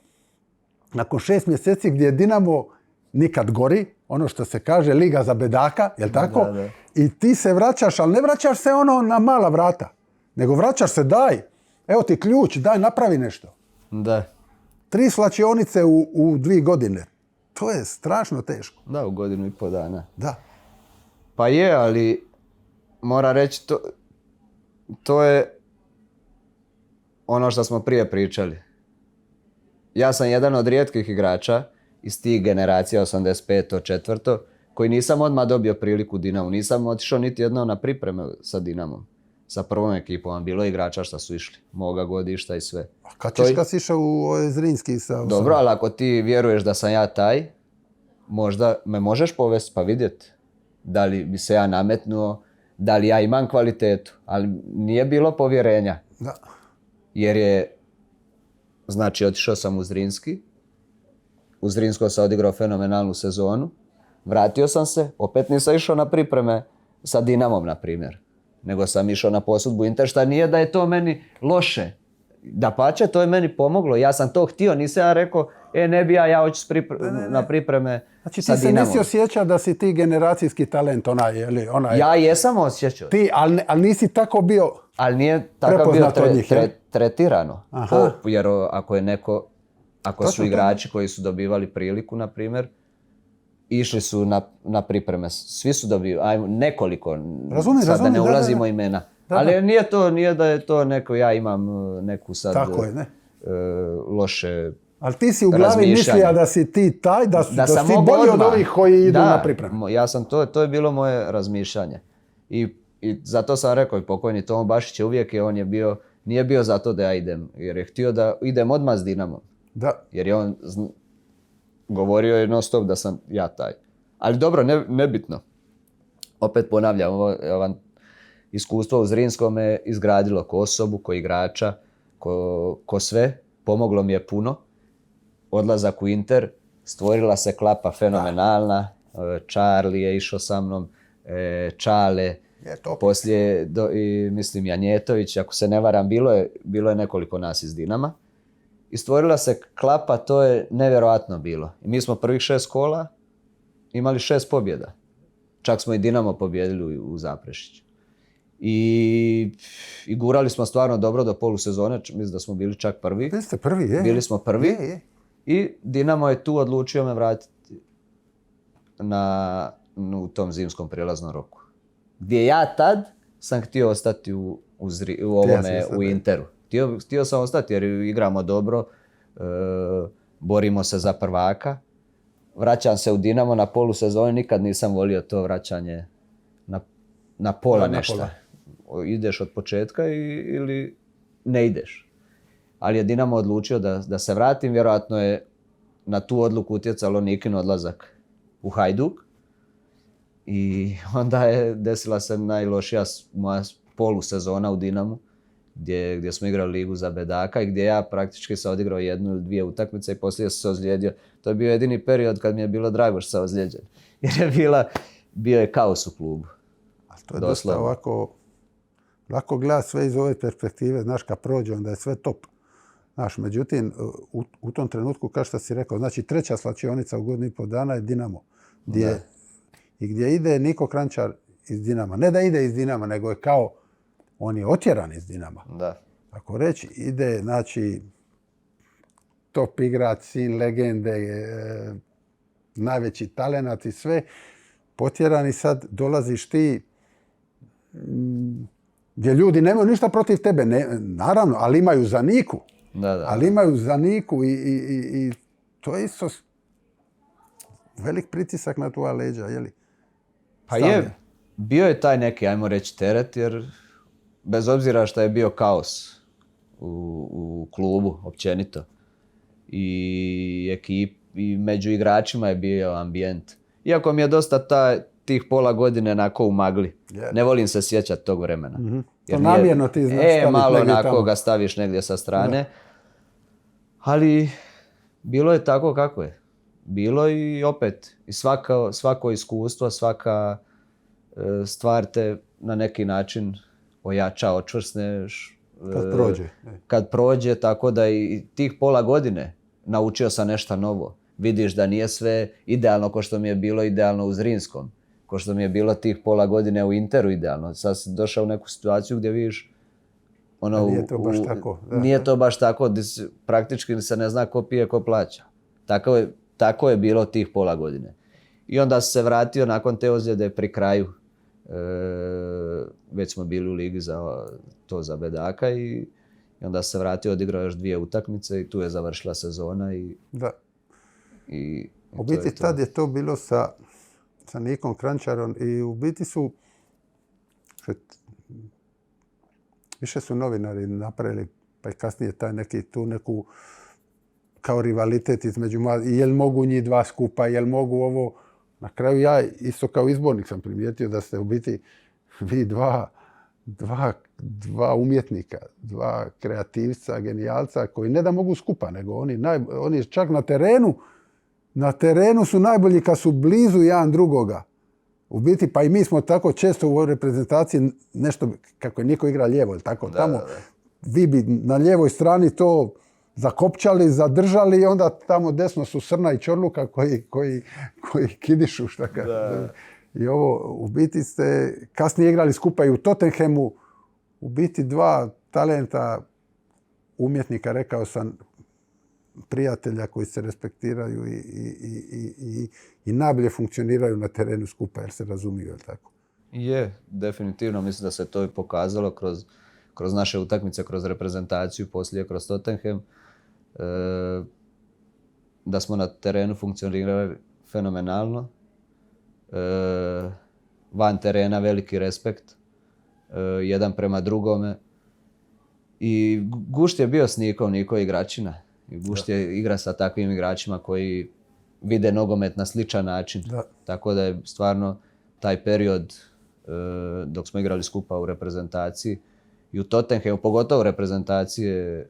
Nakon 6 mjeseci gdje Dinamo nikad gori, ono što se kaže liga za bedaka, jel tako? Da. I ti se vraćaš, ali ne vraćaš se na mala vrata, nego vraćaš se, daj, evo ti ključ, daj, napravi nešto. Da. 3 slačionice u 2 godine. To je strašno teško. Da, u 1,5 dana. Da. Pa je, ali mora reći, to je ono što smo prije pričali. Ja sam jedan od rijetkih igrača iz tih generacija 85. 4. koji nisam odmah dobio priliku u Dinamu. Nisam otišao niti jedno na pripreme sa Dinamom. Sa prvom ekipom. Bilo je igrača što su išli. Moga godišta i sve. A kad si išao u Zrinski? Dobro, ali ako ti vjeruješ da sam ja taj, možda me možeš povesti pa vidjeti. Da li bi se ja nametnuo, da li ja imam kvalitetu. Ali nije bilo povjerenja. Da. Jer je, znači, otišao sam u Zrinski. U Zrinsko sam odigrao fenomenalnu sezonu. Vratio sam se, opet nisam išao na pripreme sa Dinamom, na primjer. Nego sam išao na posudbu Inter, šta nije da je to meni loše. Dapače, to je meni pomoglo. Ja sam to htio, nisam ja rekao, ne bi ja hoću na pripreme znači, sa Dinamom. Znači ti se nisi osjećao da si ti generacijski talent, onaj. Ja jesam osjećao. Ti, ali nisi tako bio. Ali nije tako bio tretirano. Jer ako je neko, ako su igrači koji su dobivali priliku, na primjer, išli su na pripreme. Svi su dobivali, nekoliko, sad da ne ulazimo imena. Ali nije da je to neko, ja imam neku sad loše. Ali ti si u glavi mislio da si ti taj, da si bolji od ovih koji idu na pripremu. Ja sam to je bilo moje razmišljanje. I zato sam rekao i pokojni Tomo Bašić je uvijek, on je bio, nije bio zato da ja idem, jer je htio da idem odmah s Dinamom. Da. Jer je on govorio je non stop da sam ja taj. Ali dobro, nebitno. Opet ponavljam, ovo iskustvo u Zrinskom me izgradilo ko osobu, ko igrača, ko sve. Pomoglo mi je puno. Odlazak u Inter, stvorila se klapa fenomenalna. Charlie je išao sa mnom, Čale, poslije mislim Janjetović, ako se ne varam, bilo je nekoliko nas iz Dinama. I stvorila se klapa, to je nevjerojatno bilo. I mi smo prvih 6 kola imali 6 pobjeda. Čak smo i Dinamo pobjedili u Zaprešiću. I gurali smo stvarno dobro do polusezone, mislim da smo bili čak prvi. Vi ste prvi, je. Bili smo prvi. Je. I Dinamo je tu odlučio me vratiti u tom zimskom prijelaznom roku. Gdje ja tad sam htio ostati u Interu. Htio sam ostati jer igramo dobro, borimo se za prvaka, vraćam se u Dinamo na polusezoni, nikad nisam volio to vraćanje na pola nešto. Ideš od početka ili ne ideš. Ali je Dinamo odlučio da se vratim, vjerojatno je na tu odluku utjecalo Nikin odlazak u Hajduk. I onda je desila se najlošija moja polusezona u Dinamu, gdje smo igrali ligu za bedaka i gdje ja praktički sam odigrao 1 ili 2 utakmice i poslije sam se ozlijedio. To je bio jedini period kad mi je bilo drago što sam ozlijeđen. Jer je bio je kaos u klubu. A to je dosta ovako, lako gledati sve iz ove perspektive, znaš, kad prođe, onda je sve top. Znaš, međutim, u tom trenutku, kao što si rekao, znači 3. slačionica u godinu i pol dana je Dinamo. Gdje ide Niko Kranjčar iz Dinama. Ne da ide iz Dinama, nego je kao, on je otjeran iz Dinama. Da. Ako reći, ide, znači, top igrač, sin legende, najveći talenat i sve, potjeran i sad dolaziš ti gdje ljudi nemaju ništa protiv tebe, naravno, ali imaju za Niku. Da. Ali imaju za Niku i to je isto velik pritisak na tvoja leđa, je li? Pa je, bio je taj neki, ajmo reći, teret, jer bez obzira što je bio kaos u klubu, općenito, i ekipi, i među igračima je bio ambijent. Iako mi je dosta tih pola godine onako u magli. Yeah. Ne volim se sjećati tog vremena. Mm-hmm. Jer namjerno ti znaš staviti malo negdje onako tamo. Ga staviš negdje sa strane. Da. Ali bilo je tako kako je. Bilo i opet. I svako iskustvo, svaka stvar te na neki način ojača, očvrsneš. Kad prođe, tako da i tih pola godine naučio sam nešto novo. Vidiš da nije sve idealno ko što mi je bilo idealno u Zrinskom. Ko što mi je bilo tih pola godine u Interu idealno. Sad si došao u neku situaciju gdje vidiš nije to baš tako. Da. Nije to baš tako, praktički se ne zna ko pije, ko plaća. Tako je bilo tih pola godine. I onda se vratio nakon te ozljede pri kraju. Već smo bili u ligi za bedaka i onda se vratio, odigrao još 2 utakmice i tu je završila sezona. Da. U biti tad je to bilo sa Nikom Kranjčarom i u biti su više su novinari napravili, pa i kasnije taj neku kao rivalitet između jel mogu njih 2 skupa, jel mogu ovo. Na kraju ja isto kao izbornik sam primijetio da ste u biti vi dva umjetnika, 2 kreativca, genijalca koji ne da mogu skupa, nego oni čak na terenu su najbolji kad su blizu jedan drugoga. U biti, pa i mi smo tako često u ovoj reprezentaciji nešto, kako je niko igra lijevo, ili tako, tamo vi bi na lijevoj strani to zakopčali, zadržali i onda tamo desno su Srna i Čorluka koji kidišu, šta kaže. I ovo, u biti ste kasnije igrali skupa i u Tottenhamu, u biti 2 talenta umjetnika, rekao sam, prijatelja koji se respektiraju i najbolje funkcioniraju na terenu skupa jer se razumiju, je li tako? Je, definitivno. Mislim da se to i pokazalo kroz naše utakmice, kroz reprezentaciju, poslije kroz Tottenham. Da smo na terenu funkcionirali fenomenalno. Van terena veliki respekt. Jedan prema drugome. I gušt je bio s Nikom, Niko je igračina. I gušt je igra sa takvim igračima koji vide nogomet na sličan način. Da. Tako da je stvarno taj period dok smo igrali skupa u reprezentaciji i u Tottenhamu, pogotovo u reprezentaciji je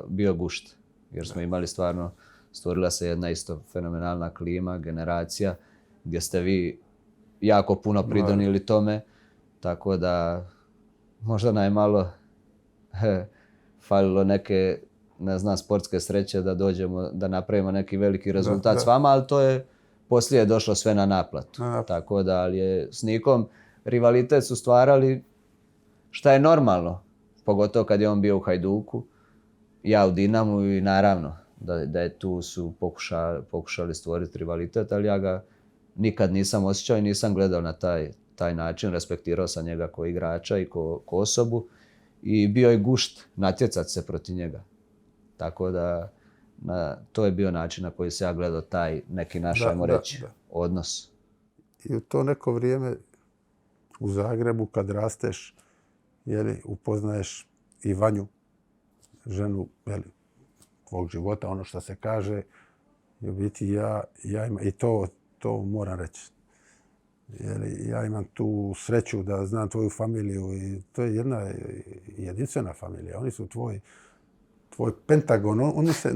bio gušt. Jer smo imali stvarno, stvorila se jedna isto fenomenalna klima, generacija, gdje ste vi jako puno pridonijeli tome. Tako da možda najmalo falilo neke, ne znam, sportske sreće da dođemo, da napravimo neki veliki rezultat s vama, ali to je poslije došlo sve na naplatu. Tako da, ali je s Nikom rivalitet su stvarali šta je normalno, pogotovo kad je on bio u Hajduku, ja u Dinamu i naravno da je tu su pokušali stvoriti rivalitet, ali ja ga nikad nisam osjećao i nisam gledao na taj način, respektirao sam njega kao igrača i kao osobu i bio je gušt natjecat se protiv njega. Tako da To je bio način na koji se ja gledao taj neki naš, ajmo reći, odnos. I u to neko vrijeme u Zagrebu kad rasteš, upoznaješ i Vanju, ženu tvog života, ono što se kaže. I u biti ja imam, i to moram reći. Ja imam tu sreću da znam tvoju familiju i to je jedna jedinstvena familija. Oni su tvoj Pentagon. Oni se,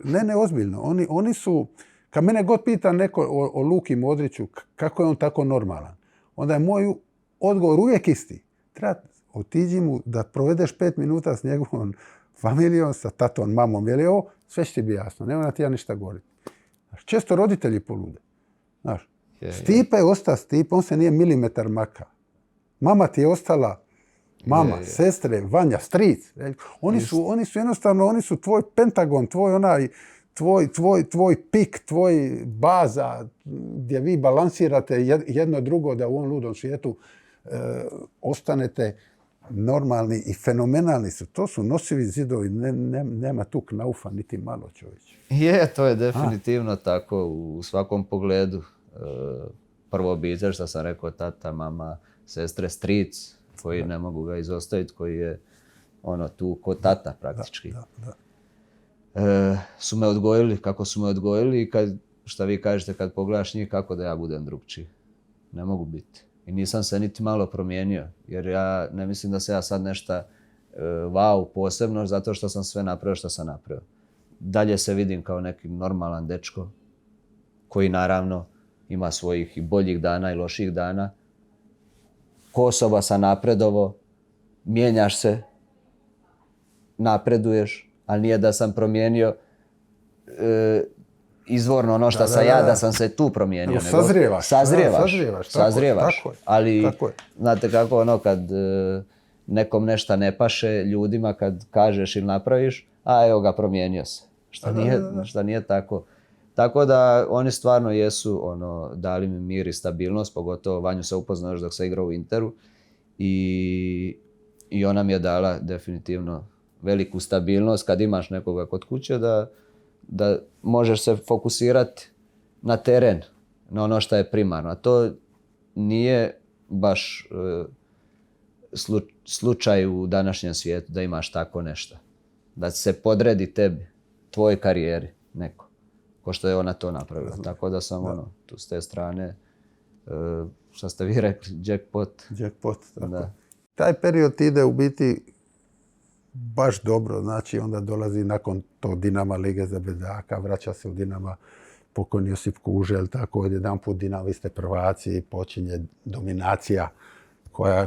ne ozbiljno. Oni su, kad mene god pita neko o Luki Modriću kako je on tako normalan, onda je moj odgovor uvijek isti. Treba otiđi mu da provedeš 5 minuta s njegovom familijom, sa tatom, mamom, sve će ti biti jasno. Nema na ti ja ništa govoriti. Često roditelji polude. Znaš, Stipe je ostao Stipe, on se nije milimetar maka. Mama ti je ostala mama, sestre, Vanja, stric. Oni su jednostavno, oni su tvoj Pentagon, tvoj pik, tvoj baza gdje vi balansirate jedno drugo da u ovom ludom svijetu ostanete normalni i fenomenalni su. To su nosivi zidovi, nema tu knaufa niti malo, čovječe. To je definitivno tako u svakom pogledu. Prvo obitelj, što sam rekao, tata, mama, sestre, stric, koji ne mogu ga izostaviti, koji je tu ko tata praktički. Su me odgojili kako su me odgojili i šta vi kažete kad pogledaš njih, kako da ja budem drugčiji. Ne mogu biti. I nisam se niti malo promijenio, jer ja ne mislim da se ja sad nešto posebno, zato što sam sve napravio što sam napravio. Dalje se vidim kao neki normalan dečko, koji naravno ima svojih i boljih dana i loših dana. Ko osoba sam napredovao, mijenjaš se, napreduješ, ali nije da sam promijenio izvorno ono što sam ja, da sam se tu promijenio. Sazrijevaš. Ali, znate kako kad nekom nešto ne paše ljudima, kad kažeš ili napraviš, evo ga, promijenio se. Šta nije tako. Tako da oni stvarno jesu dali mi mir i stabilnost, pogotovo Vanju se upoznao još dok se igrao u Interu i ona mi je dala definitivno veliku stabilnost kad imaš nekoga kod kuće da možeš se fokusirati na teren, na ono što je primarno. A to nije baš slučaj u današnjem svijetu da imaš tako nešto. Da se podredi tebi, tvojoj karijeri neko. Ko što je ona to napravila. Tako da sam tu s te strane, što ste vi rekli, jackpot. Jackpot, tako. Da. Taj period ide u biti baš dobro, znači onda dolazi nakon tog Dinama Lige za bedaka, vraća se u Dinama pokojni Josip Kuželj, tako odjedanput Dinamo, vi ste prvaci, počinje dominacija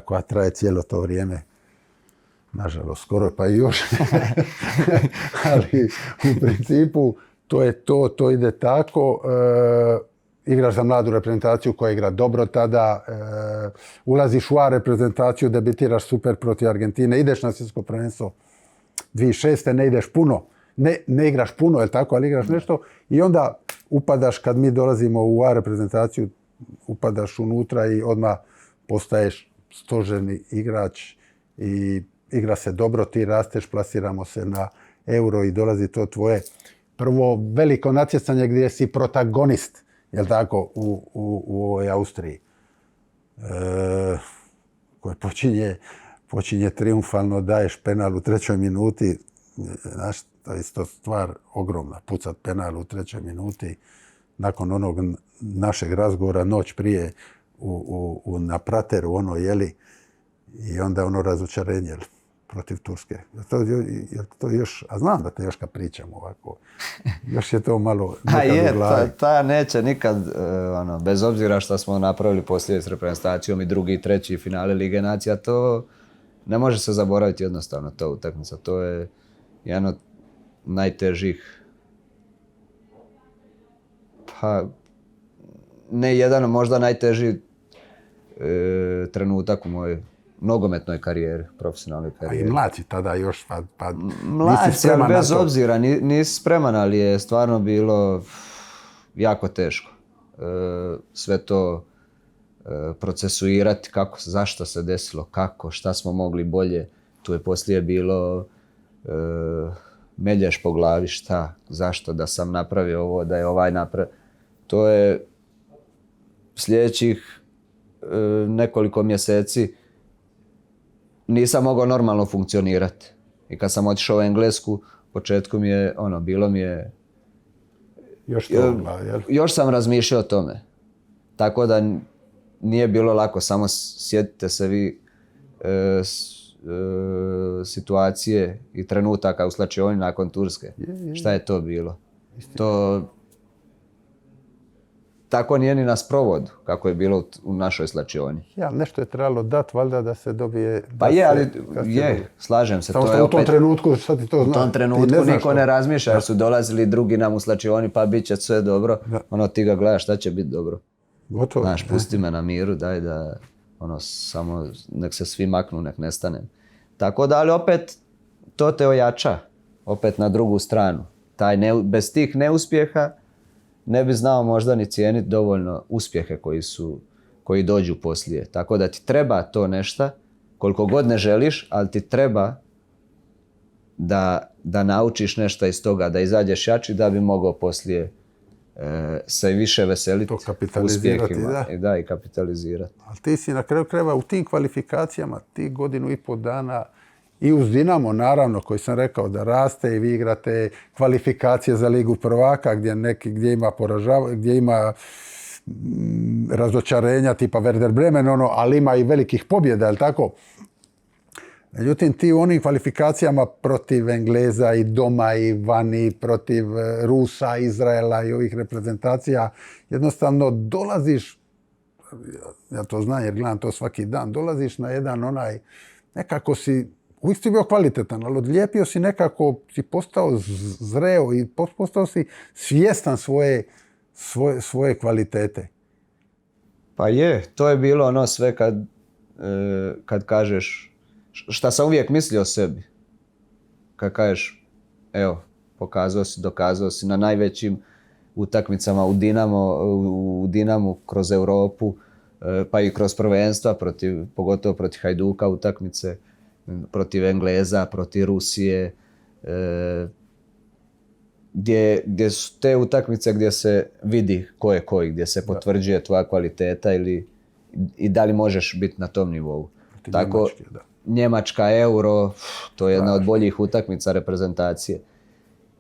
koja traje cijelo to vrijeme. Nažalost, skoro pa i još. Ali u principu to ide tako. Igraš za mladu reprezentaciju koja igra dobro tada, ulaziš u A reprezentaciju, debitiraš super protiv Argentine, ideš na svjetsko prvenstvo 2006. Ne ideš puno, ne igraš puno, je li tako, ali igraš nešto i onda upadaš, kad mi dolazimo u A reprezentaciju, upadaš unutra i odmah postaješ stožerni igrač i igra se dobro, ti rasteš, plasiramo se na Euro i dolazi to tvoje prvo veliko natjecanje gdje si protagonist, jel tako, u ovoj Austriji. Koje počinje triumfalno, daješ penal u 3. minuti. Znaš, to je isto stvar ogromna. Pucat penal u 3. minuti. Nakon onog našeg razgovora noć prije na prateru, i onda razočarenje protiv Turske. To još, a znam da te još kad pričam ovako, još je to malo nekad u glavi. Ta neće nikad, bez obzira što smo napravili poslije s reprezentacijom i drugi i treći finale Lige nacija, to ne može se zaboraviti jednostavno, to utakmica. To je jedan od najtežih, ne jedan, možda najteži trenutak u mojoj nogometnoj karijeri, profesionalnoj karijeri. A i mlaci tada još, mlaci, ali bez obzira, nisi spreman, ali je stvarno bilo jako teško. Sve to procesuirati, zašto se desilo, kako, šta smo mogli bolje. Tu je poslije bilo melješ po glavi šta, zašto da sam napravio ovo, da je ovaj napravio. To je sljedećih nekoliko mjeseci nisam mogao normalno funkcionirati. I kad sam otišao u Englesku, u početku mi je, bilo mi je... Još sam razmišljao o tome. Tako da nije bilo lako, samo sjetite se vi situacije i trenutaka u slačioni nakon Turske. Šta je to bilo? To tako nije ni na sprovodu, kako je bilo u našoj slačioni. Ja, nešto je trebalo dati, valjda da se dobije... Pa je, ali slažem se. Samo što u tom trenutku, šta ti to zna? U tom trenutku niko ne razmišlja, jer su dolazili drugi nam u slačioni, pa bit će sve dobro. Ti ga gledaš, šta će biti dobro. Gotovo. Znaš, pusti me na miru, daj da, samo nek se svi maknu, nek nestanem. Tako da, ali opet, to te ojača, opet na drugu stranu. Bez tih neuspjeha ne bi znao možda ni cijeniti dovoljno uspjehe koji dođu poslije. Tako da ti treba to nešto, koliko god ne želiš, ali ti treba da naučiš nešto iz toga, da izađeš jači da bi mogao poslije se više veseliti uspjehima. I kapitalizirati. Ali ti si na kraju krajeva u tim kvalifikacijama, ti 1,5 dana i uz Dinamo, naravno, koji sam rekao da raste i vi igrate kvalifikacije za Ligu prvaka gdje ima razočarenja tipa Werder Bremen, ali ima i velikih pobjeda, je li tako? Međutim, ti u onim kvalifikacijama protiv Engleza i doma i vani, protiv Rusa, Izraela i ovih reprezentacija, jednostavno dolaziš, ja to znam jer gledam to svaki dan, dolaziš na jedan nekako si uvijek si bio kvalitetan, ali odlijepio si nekako, si postao zreo i postao si svjestan svoje kvalitete. Pa je, to je bilo sve kad kažeš šta sam uvijek mislio o sebi. Kad kažeš, evo, dokazao si na najvećim utakmicama u Dinamu kroz Europu, pa i kroz prvenstva, pogotovo protiv Hajduka utakmice, protiv Engleza, protiv Rusije, gdje su te utakmice gdje se vidi ko je koji, gdje se potvrđuje tvoja kvaliteta i da li možeš biti na tom nivou. Tako, Njemačka, Euro, to je jedna od boljih utakmica reprezentacije.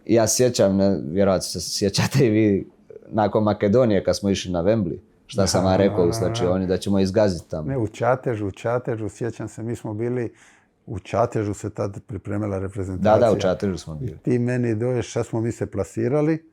Ja sjećam, vjerojatno se sjećate i vi, nakon Makedonije kad smo išli na Wembley, šta sam vam rekao u slačioni, da ćemo izgaziti tamo. Ne, u Čatežu, sjećam se, mi smo bili u Čatežu se tad pripremila reprezentacija. Da, u Čatežu smo bili. Ti meni doješ, šta smo mi se plasirali.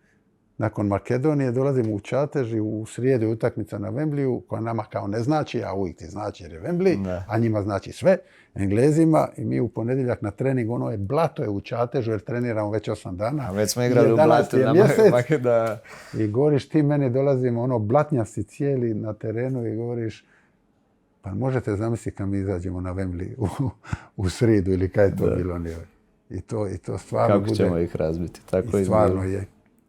Nakon Makedonije dolazimo u Čatež i u srijedu je utakmica na Wembleyu, koja nama kao ne znači, a uvijek ti znači jer je Wembley, a njima znači sve, Englezima, i mi u ponedjeljak na trening, je blato je u Čatežu jer treniramo već 8 dana. A već smo igrali u blatu na Makedoniji. I govoriš, ti meni dolazimo, blatnjasti cijeli na terenu i govoriš, pa možete zamisliti kad mi izađemo na Wembley u srijedu ili kaj je to bilo. I to stvarno kako bude. Kako ćemo ih razbiti, tako i stvarno je.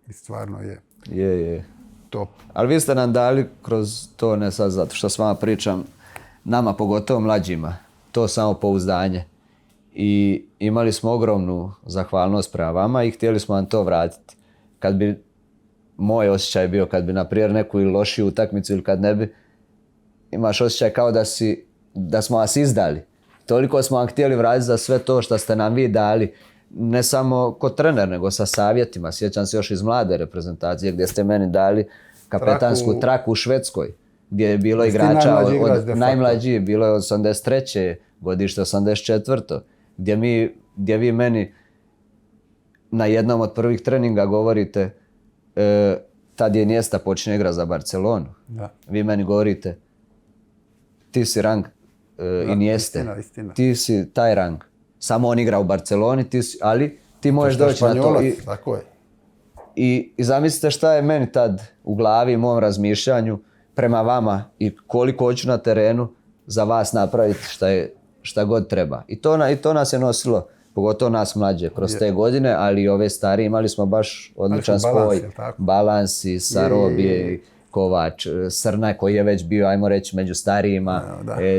I stvarno je. Je. Top. Ali vi ste nam dali kroz to, ne sad zato što s vama pričam, nama pogotovo mlađima, to samopouzdanje. I imali smo ogromnu zahvalnost prema vama i htjeli smo vam to vratiti. Kad bi, moj osjećaj bio, kad bi naprimjer neku ili lošiju utakmicu ili kad ne bi, imaš osjećaj kao da smo vas izdali. Toliko smo vam htjeli vratiti za sve to što ste nam vi dali. Ne samo kod trener, nego sa savjetima. Sjećam se još iz mlade reprezentacije gdje ste meni dali kapetansku traku u Švedskoj, gdje je bilo igrača od najmlađi, bilo je od 83. godište, 84. Gdje vi meni na jednom od prvih treninga govorite, tad je Iniesta počinje igra za Barcelonu. Da. Vi meni govorite, ti si rang Inieste, ti si taj rang. Samo on igra u Barceloni, ali ti možeš doći na to. Tako je. I zamislite šta je meni tad u glavi, u mom razmišljanju prema vama i koliko hoću na terenu za vas napraviti šta god treba. I to nas je nosilo, pogotovo nas mlađe, kroz te godine, ali i ove starije imali smo baš odličan spoj. Balans i Sarobije, Kovač, Srna koji je već bio, ajmo reći, među starijima,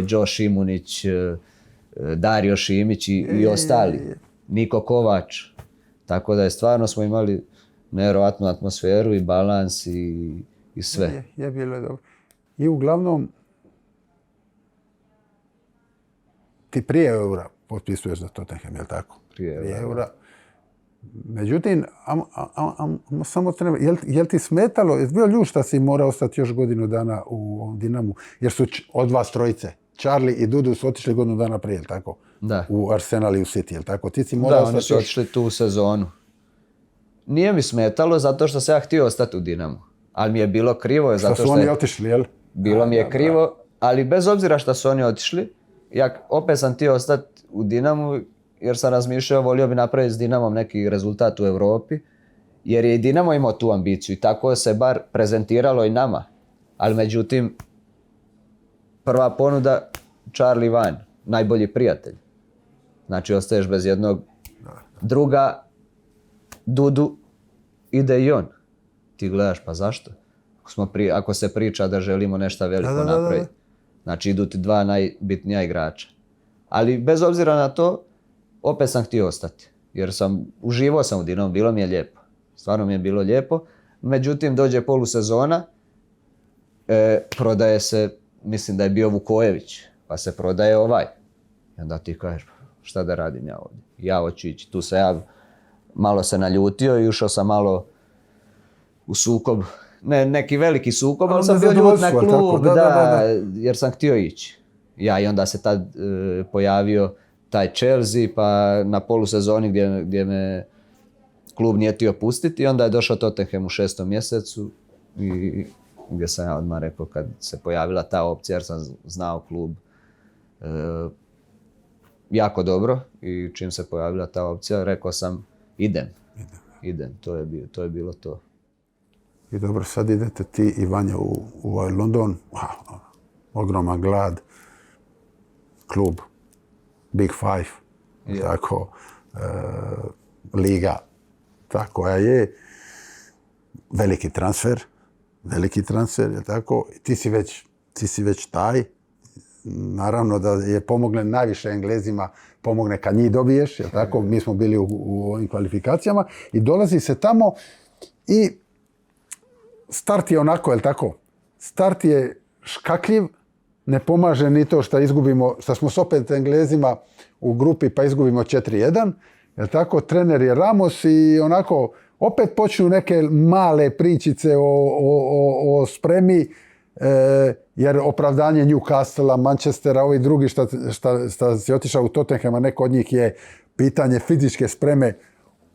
Đo Šimunić, Dario Šimić i ostali, Niko Kovač. Tako da je stvarno smo imali nevjerojatnu atmosferu i balans i sve. Je bilo dobro. I uglavnom, ti prije eura potpisuješ za Tottenham, je li tako? Prije eura. Međutim, samo treba, jel ti smetalo, je bio ljuš da si morao ostati još godinu dana u ovom Dinamu? Jer su od vas trojice, Charlie i Dudu, su otišli godinu dana prije, je li tako? Da. U Arsenal i u City, je li tako? Ti si morao oni su otišli tu u sezonu. Nije mi smetalo zato što sam ja htio ostati u Dinamu. Ali mi je bilo krivo. Zato što su oni otišli, jel? Bilo mi je krivo, ali bez obzira što su oni otišli, ja opet sam htio ostati u Dinamu jer sam razmišljao, volio bi napraviti s Dinamom neki rezultat u Europi, jer je i Dinamo imao tu ambiciju i tako se bar prezentiralo i nama. Ali međutim, prva ponuda, Charlie van, najbolji prijatelj. Znači, ostaješ bez jednog. Druga, Dudu, ide i on. Ti gledaš, pa zašto? Ako se priča da želimo nešto veliko napraviti. Znači, idu ti dva najbitnija igrača. Ali bez obzira na to, opet sam htio ostati. Jer uživao sam u Dinamu, bilo mi je lijepo. Stvarno mi je bilo lijepo. Međutim, dođe polusezona, prodaje se, mislim da je bio Vukojević, pa se prodaje ovaj. I onda ti kažeš, šta da radim ja ovdje? Ja hoću ići. Tu se ja malo se naljutio i ušao sam malo u sukob. Ne neki veliki sukob, ali sam bio ljut na klub, jer sam htio ići. I onda se tad pojavio taj Chelsea, pa na polusezoni gdje me klub nije htio pustiti, i onda je došao Tottenham u 6. mjesecu i gdje sam ja odmah rekao kad se pojavila ta opcija, jer sam znao klub jako dobro, i čim se pojavila ta opcija rekao sam idem, to je bilo to. I dobro, sad idete ti i Vanja u London, ogroman glad, klub Big Five, tako, liga, ta koja je veliki transfer, je tako, ti si već taj, naravno da je pomogne najviše Englezima, pomogne kad njih dobiješ, je tako, mi smo bili u ovim kvalifikacijama i dolazi se tamo i start je onako, je tako, start je škakljiv, ne pomaže ni to što izgubimo, što smo s opet Englezima u grupi pa izgubimo 4-1, je tako, trener je Ramos i onako opet počnu neke male pričice o spremi, jer opravdanje Newcastlea, Manchestera, ovi drugi što si otišao u Tottenhama, neko od njih je pitanje fizičke spreme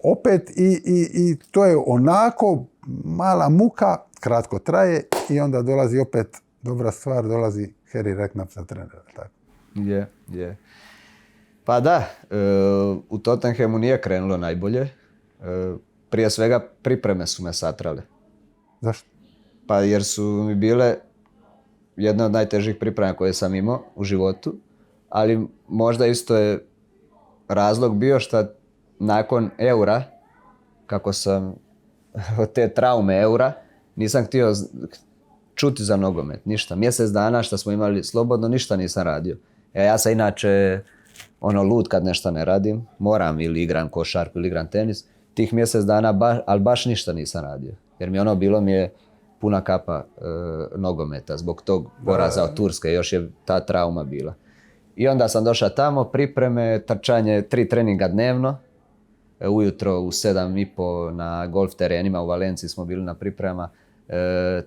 opet i to je onako mala muka, kratko traje i onda dolazi opet dobra stvar, dolazi Harry Redknapp za trenera. Je. Pa da, u Tottenhamu nije krenulo najbolje. Prije svega pripreme su me satrale. Zašto? Pa jer su mi bile jedna od najtežih priprema koje sam imao u životu, ali možda isto je razlog bio što nakon eura, kako sam od te traume eura, nisam htio čuti za nogomet, ništa. Mjesec dana što smo imali slobodno, ništa nisam radio. Ja sam inače lud kad nešto ne radim, moram ili igram košarku ili igram tenis, tih mjesec dana, ali baš ništa nisam radio. Jer bilo mi je puna kapa nogometa zbog tog poraza od Turske, još je ta trauma bila. I onda sam došao tamo, pripreme, trčanje, 3 treninga dnevno, ujutro u 7:30 na golf terenima u Valenciji smo bili na priprema,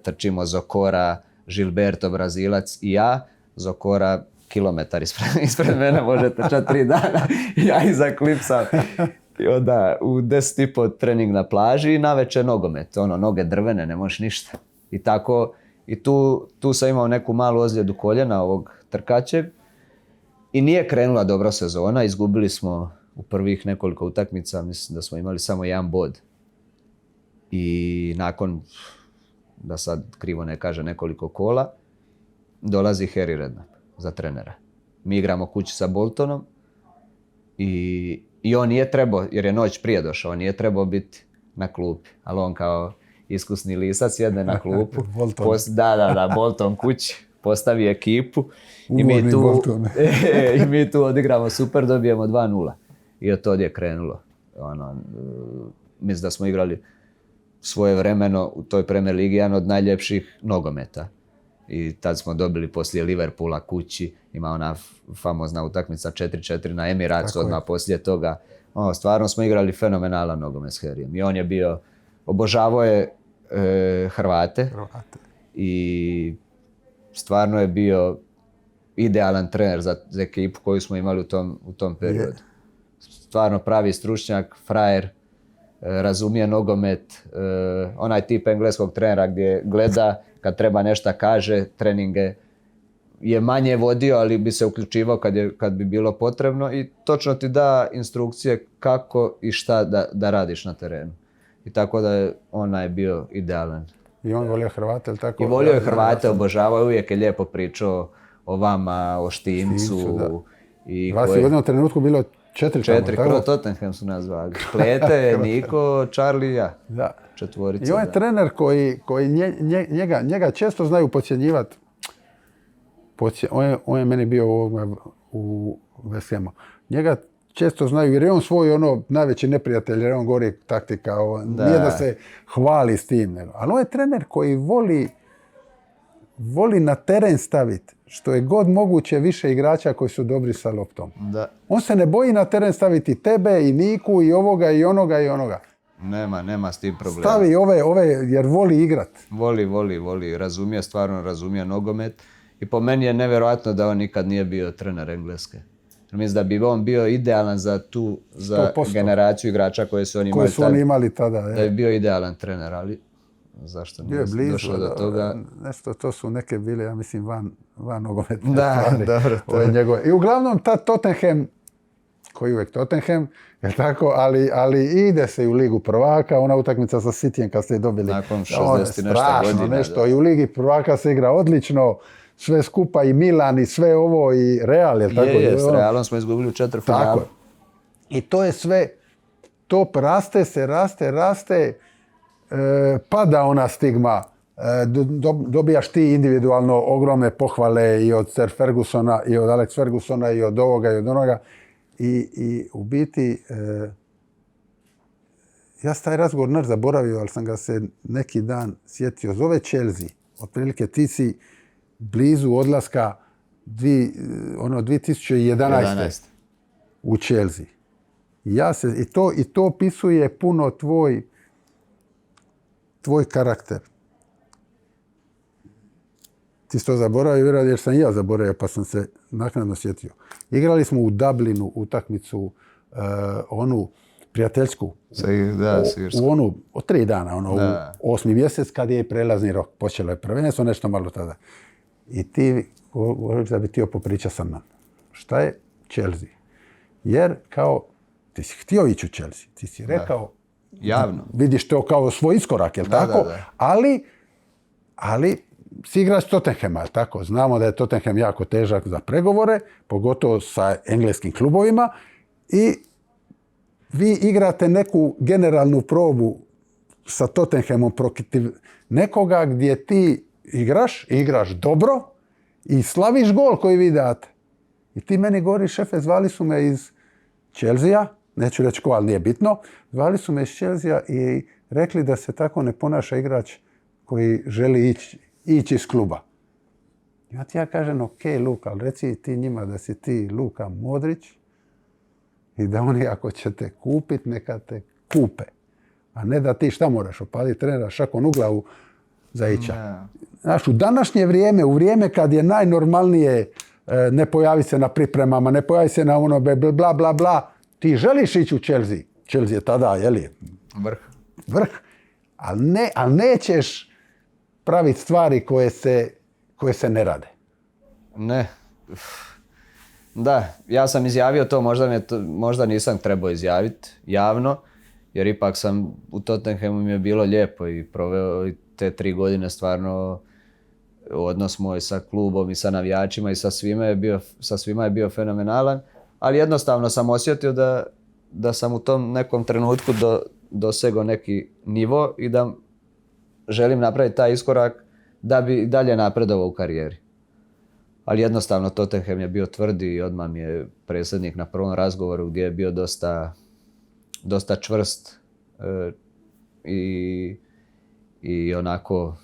trčimo Zokora, Gilberto Brazilac i ja, Zokora kilometar ispred mene može trčati 3 dana, ja iza klipsam. I onda u 10:30 trening na plaži i navečer nogomet, noge drvene, ne možeš ništa. I tako, i tu sam imao neku malu ozljedu koljena ovog trkačeg i nije krenula dobra sezona, izgubili smo u prvih nekoliko utakmica, mislim da smo imali samo 1 bod. I nakon, da sad krivo ne kaže, nekoliko kola, dolazi Harry Redknapp za trenera. Mi igramo kući sa Boltonom i on nije trebao, jer je noć prije došao, on nije trebao biti na klupi. Ali on kao iskusni lisac sjedne na klupu. Bolton kući, postavi ekipu i mi tu odigramo super, dobijemo 2:0. I od tog je krenulo. Mislim da smo igrali svoje vremeno u toj Premier ligi jedan od najljepših nogometa. I tad smo dobili poslije Liverpoola kući, ima ona famozna utakmica 4-4 na Emirates odmah poslije toga. Stvarno smo igrali fenomenalan nogomet s Harryjem. I on je bio, obožavao je Hrvate. I stvarno je bio idealan trener za ekipu koju smo imali u tom periodu. Stvarno pravi stručnjak, frajer, razumije nogomet, onaj tip engleskog trenera gdje gleda, kad treba nešto kaže, treninge je manje vodio, ali bi se uključivao kad bi bilo potrebno i točno ti da instrukcije kako i šta da radiš na terenu. I tako da je onaj bio idealan. I on volio Hrvate, ili tako? I volio je Hrvate, obožavao, uvijek je lijepo pričao o vama, o Štimcu. Vas je u jednom trenutku bilo 4 kroz Tottenham su nas zvali. Klete, Niko, Charlie i ja. Da. Četvorica. I on je trener koji njega često znaju podcjenjivati. On je meni bio u West Hamu. Njega često znaju, jer je on svoj najveći neprijatelj, jer on govori taktika, nije da se hvali s tim. Ali on je trener koji voli na teren staviti što je god moguće više igrača koji su dobri sa loptom. Da. On se ne boji na teren staviti tebe i Niku i ovoga i onoga i onoga. Nema s tim problema. Stavi ove jer voli igrat. Voli. Razumije nogomet. I po meni je nevjerojatno da on nikad nije bio trener Engleske. Mislim da bi on bio idealan za 100%. Generaciju igrača koje su oni imali tada. Da je bio idealan trener, ali zašto nije došlo do toga? Nešto, to su neke bile, ja mislim, van nogometne stvari. Dobro, to je njegove. I uglavnom ta Tottenham, koji uvijek Tottenham, je tako, ali ide se i u Ligu prvaka, ona utakmica sa Cityjem kad ste dobili. Nakon 60 nešto godina. Nešto. I u Ligi prvaka se igra odlično, sve skupa i Milan i sve ovo i Real, je tako? S Realom smo izgubili u 4 finala. Tako. I to je sve, to raste, pada ona stigma, dobijaš ti individualno ogromne pohvale i od Sir Fergusona, i od Alex Fergusona, i od ovoga, i od onoga. I u biti, ja sam taj razgovor zaboravio, ali sam ga se neki dan sjetio. Zove Chelsea, otprilike ti si blizu odlaska 2011. u Chelsea. I to opisuje puno tvoj karakter. Ti si to zaboravio, vjerojatno jer sam i ja zaboravio, pa sam se naknadno sjetio. Igrali smo u Dublinu utakmicu, onu prijateljsku. Od 3 dana, u 8. mjesec kad je prelazni rok. Počelo je prvenstvo, nešto malo tada. I ti govoriš da bi htio popričati sa mnom. Šta je Chelsea? Jer kao, ti si htio ići u Chelsea, ti si rekao, javno. Vidiš to kao svoj iskorak, jel tako? Da. Ali si igrač Tottenhama, jel tako? Znamo da je Tottenham jako težak za pregovore, pogotovo sa engleskim klubovima, i vi igrate neku generalnu probu sa Tottenhamom protiv nekoga gdje ti igraš dobro i slaviš gol koji vi date. I ti meni govoriš, šefe, zvali su me iz Chelsea, neću reći ko, ali nije bitno, zvali su me iz Chelsea i rekli da se tako ne ponaša igrač koji želi ići iz kluba. Ja kažem, ok, Luka, ali reci ti njima da si ti Luka Modrić i da oni ako će te kupiti, neka te kupe. A ne da ti šta moraš opaliti trenera šakom u glavu za ića. Znaš, u današnje vrijeme, u vrijeme kad je najnormalnije ne pojavi se na pripremama, ne pojavi se na ono bla bla bla, ti želiš ići u Chelsea. Chelsea je tada, jeli? Vrh. Ali nećeš praviti stvari koje se ne rade. Ne. Da, ja sam izjavio to, možda nisam trebao izjaviti javno, jer ipak sam u Tottenhamu mi je bilo lijepo i proveo te 3 godine stvarno odnos moj sa klubom i sa navijačima i sa svima je bio fenomenalan, ali jednostavno sam osjetio da sam u tom nekom trenutku dosegao neki nivo i da želim napraviti taj iskorak da bi dalje napredovao u karijeri. Ali jednostavno Tottenham je bio tvrdi i odmah mi je predsjednik na prvom razgovoru gdje je bio dosta dosta čvrst i onako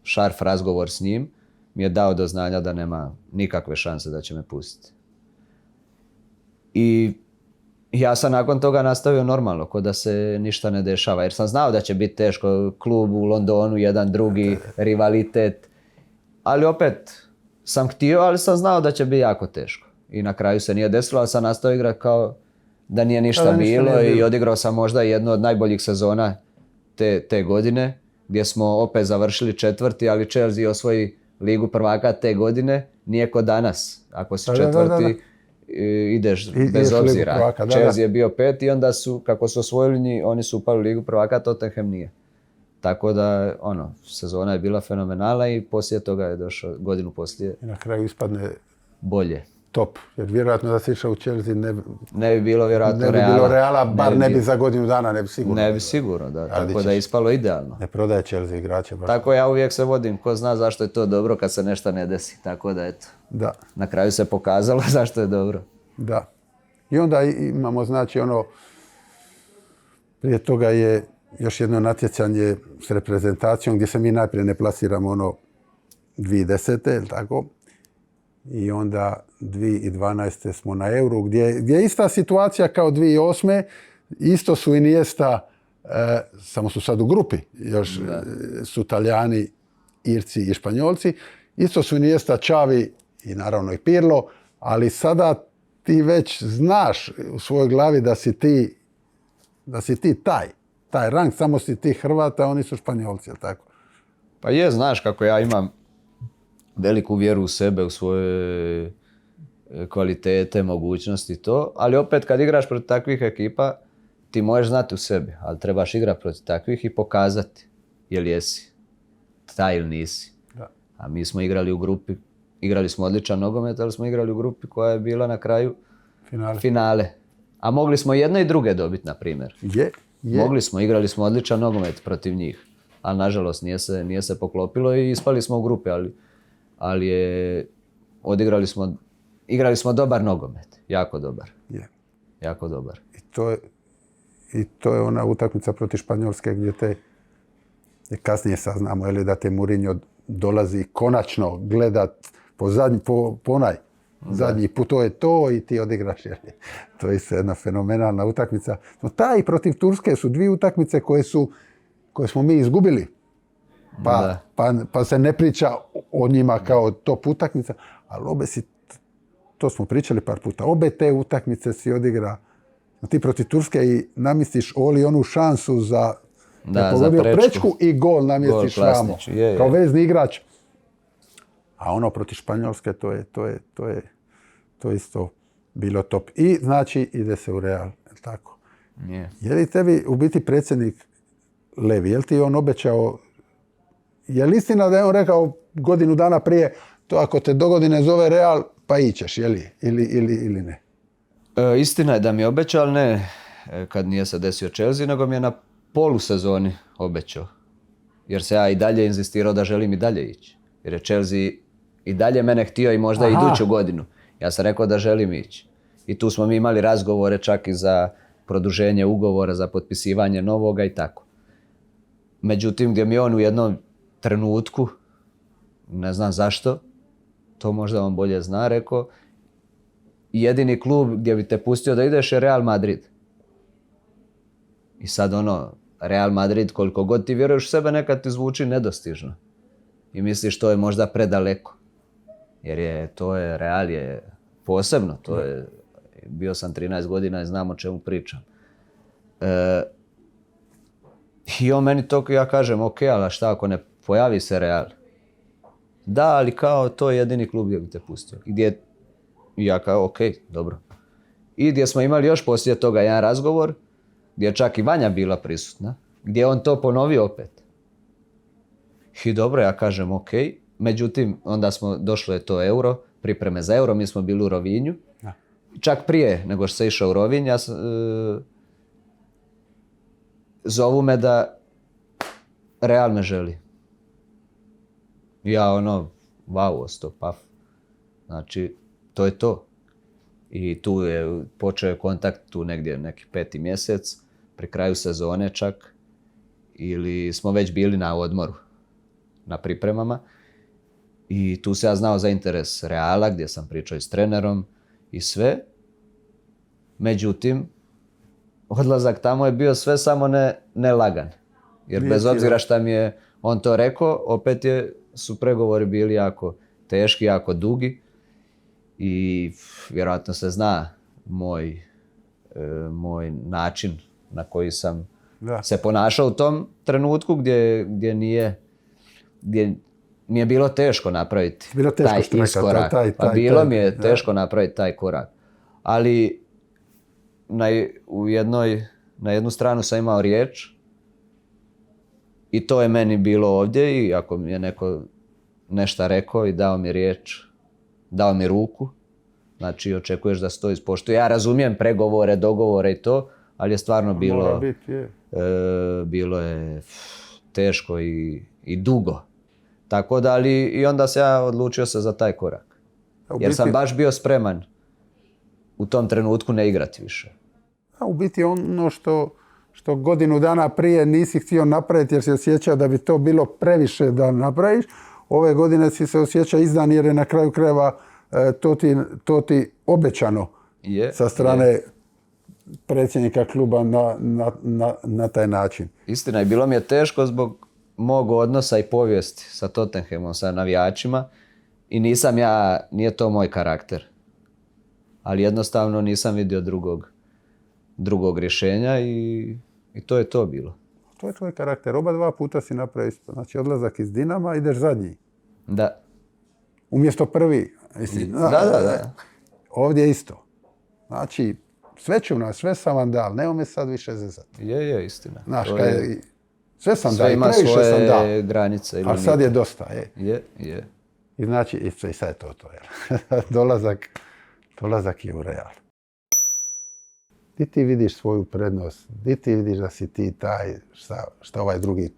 šarf razgovor s njim mi je dao do znanja da nema nikakve šanse da će me pustiti. I ja sam nakon toga nastavio normalno, ko da se ništa ne dešava, jer sam znao da će biti teško, klub u Londonu, jedan drugi, rivalitet, ali opet sam htio, ali sam znao da će biti jako teško. I na kraju se nije desilo, ali sam nastavio igrati kao da nije ništa bilo i odigrao sam možda jednu od najboljih sezona te godine, gdje smo opet završili 4., ali Chelsea osvoji Ligu prvaka te godine, nije ko danas. Ako si 4. ideš bez obzira. Chelsea je bio 5. i onda su, kako su osvojili, oni su upali u Ligu prvaka, Tottenham nije. Tako da, sezona je bila fenomenalna i poslije toga je došao godinu poslije. I na kraju ispadne bolje. Top, jer vjerojatno da si išao u Chelsea ne bi bilo vjerojatno Reala, bar ne bi za godinu dana, ne bi sigurno. Ne bi sigurno, da. Tako da je ispalo idealno. Ne prodaje Chelsea igrače. Baš. Tako ja uvijek se vodim, ko zna zašto je to dobro kad se nešto ne desi. Tako da eto, na kraju se pokazalo zašto je dobro. Da. I onda imamo, znači, prije toga je još jedno natjecanje s reprezentacijom gdje se mi najprije ne plasiramo 2010. Ili tako? I onda 2012. smo na Euru, gdje je ista situacija kao 2008. Isto su Iniesta, samo su sad u grupi, još su Talijani, Irci i Španjolci. Isto su Iniesta, Xavi i naravno i Pirlo, ali sada ti već znaš u svojoj glavi da si ti taj rang, samo si ti Hrvata, oni su Španjolci, jel tako? Pa je, znaš kako ja imam veliku vjeru u sebe, u svoje kvalitete, mogućnosti i to, ali opet kad igraš protiv takvih ekipa, ti možeš znati u sebi, ali trebaš igrati protiv takvih i pokazati jel jesi taj ili nisi. Da. A mi smo igrali u grupi, igrali smo odličan nogomet, ali smo igrali u grupi koja je bila na kraju finale. A mogli smo jedne i druge dobiti, na primjer. Mogli smo, igrali smo odličan nogomet protiv njih, ali nažalost nije se poklopilo i ispali smo u grupi, ali igrali smo dobar nogomet, jako dobar. Jako dobar. I to je ona utakmica protiv Španjolske gdje kasnije saznamo da te Mourinho dolazi konačno gledat zadnji put, to je to i ti odigraš. To je jedna fenomenalna utakmica. No, ta i protiv Turske su 2 utakmice koje smo mi izgubili. Pa se ne priča o njima kao top utakmica, ali to smo pričali par puta, obe te utakmice si odigra. Ti protiv Turske i namjestiš onu šansu za pogodio prečku i gol namjestiš vamo. Kao vezni igrač. A protiv Španjolske to je isto bilo top. I znači ide se u Real. Tako. Je li tebi u biti predsjednik Levi, je li ti on obećao, je li istina da je on rekao godinu dana prije, to ako te dogodine zove Real, pa ićeš, je li? Ili ne? Istina je da mi je obećao, ali ne kad nije se desio Chelsea, nego mi je na polusezoni obećao. Jer se ja i dalje inzistirao da želim i dalje ići. Jer je Chelsea i dalje mene htio i možda iduću godinu. Ja sam rekao da želim ići. I tu smo mi imali razgovore čak i za produženje ugovora, za potpisivanje novoga i tako. Međutim, gdje mi on u jednom trenutku, ne znam zašto, to možda on bolje zna, rekao, jedini klub gdje bi te pustio da ideš je Real Madrid. I sad Real Madrid, koliko god ti vjeruješ u sebe, nekad ti zvuči nedostižno. I misliš to je možda predaleko. Jer Real je posebno, bio sam 13 godina i znam o čemu pričam. I on meni to, ja kažem, ok, ali šta ako ne pojavi se Real? Da, ali kao to je jedini klub gdje bi te pustio. I ja kao, ok, dobro. I gdje smo imali još poslije toga jedan razgovor, gdje je čak i Vanja bila prisutna, gdje je on to ponovio opet. I dobro, ja kažem, ok. Međutim, onda došlo je to Euro, pripreme za Euro, mi smo bili u Rovinju. Čak prije nego što se išao u Rovinj, zovu me da Real me želi. Ja wow, ostao, paf. Znači, to je to. I tu je počeo kontakt tu negdje neki 5. mjesec pri kraju sezone čak, ili smo već bili na odmoru, na pripremama. I tu se ja znao za interes Reala, gdje sam pričao i s trenerom i sve. Međutim, odlazak tamo je bio sve samo ne lagan. Jer bez obzira šta mi je on to rekao, opet su pregovori bili jako teški, jako dugi. I vjerojatno se zna moj način na koji sam se ponašao u tom trenutku gdje mi je bilo teško napraviti taj iskorak. Bilo mi je teško napraviti taj korak. Ali na jednu stranu sam imao riječ i to je meni bilo ovdje, i ako mi je neko nešto rekao i dao mi riječ, dao mi ruku, znači očekuješ da se to ispoštuje. Ja razumijem pregovore, dogovore i to, ali je stvarno bilo je teško i dugo. Tako da, ali i onda se ja odlučio se za taj korak. Jer sam baš bio spreman u tom trenutku ne igrati više. U biti ono što godinu dana prije nisi htio napraviti jer si osjećao da bi to bilo previše da napraviš, ove godine si se osjećao izdan jer je na kraju krajeva to ti obećano sa strane predsjednika kluba na taj način. Istina, i bilo mi je teško zbog mog odnosa i povijesti sa Tottenhamom, sa navijačima, i nije to moj karakter. Ali jednostavno nisam vidio drugog rješenja i to je to bilo. To je tvoj karakter. Oba dva puta si napravio isto. Znači odlazak iz Dinama, ideš zadnji. Da. Umjesto prvi. Da. Ovdje isto. Znači, sve sam vam dal. Nemo me sad više zezati. Je, istina. Znaš, sve sam dal. Sve ima svoje granice. Ali sad je dosta. Je. I znači, i sad je to. Dolazak je u Real. Di ti vidiš svoju prednost? Di ti vidiš da si ti taj šta ovaj drugi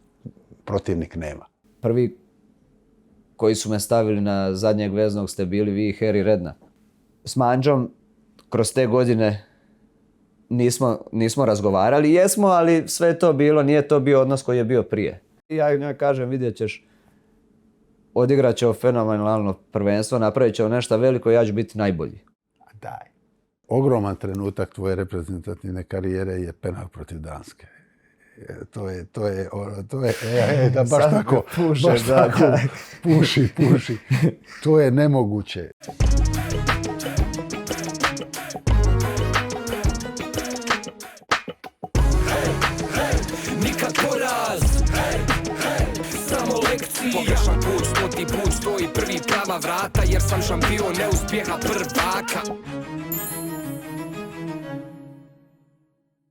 protivnik nema? Prvi koji su me stavili na zadnjeg veznog ste bili vi i Harry Redknapp. S Mandžom kroz te godine nismo razgovarali. Jesmo, ali sve je to bilo, nije to bio odnos koji je bio prije. I ja njoj kažem, vidjet ćeš, odigrat ćemo fenomenalno prvenstvo, napravit ćemo nešto veliko i ja ću biti najbolji. Daj. Ogroman trenutak tvoje reprezentativne karijere je penal protiv Danske. To je, da baš tako, puši. To je nemoguće. Nikad poraz, samo lekcija. Pogrešan put, 100. put, stoji prvi prava vrata, jer sam šampion neuspjeha prvaka.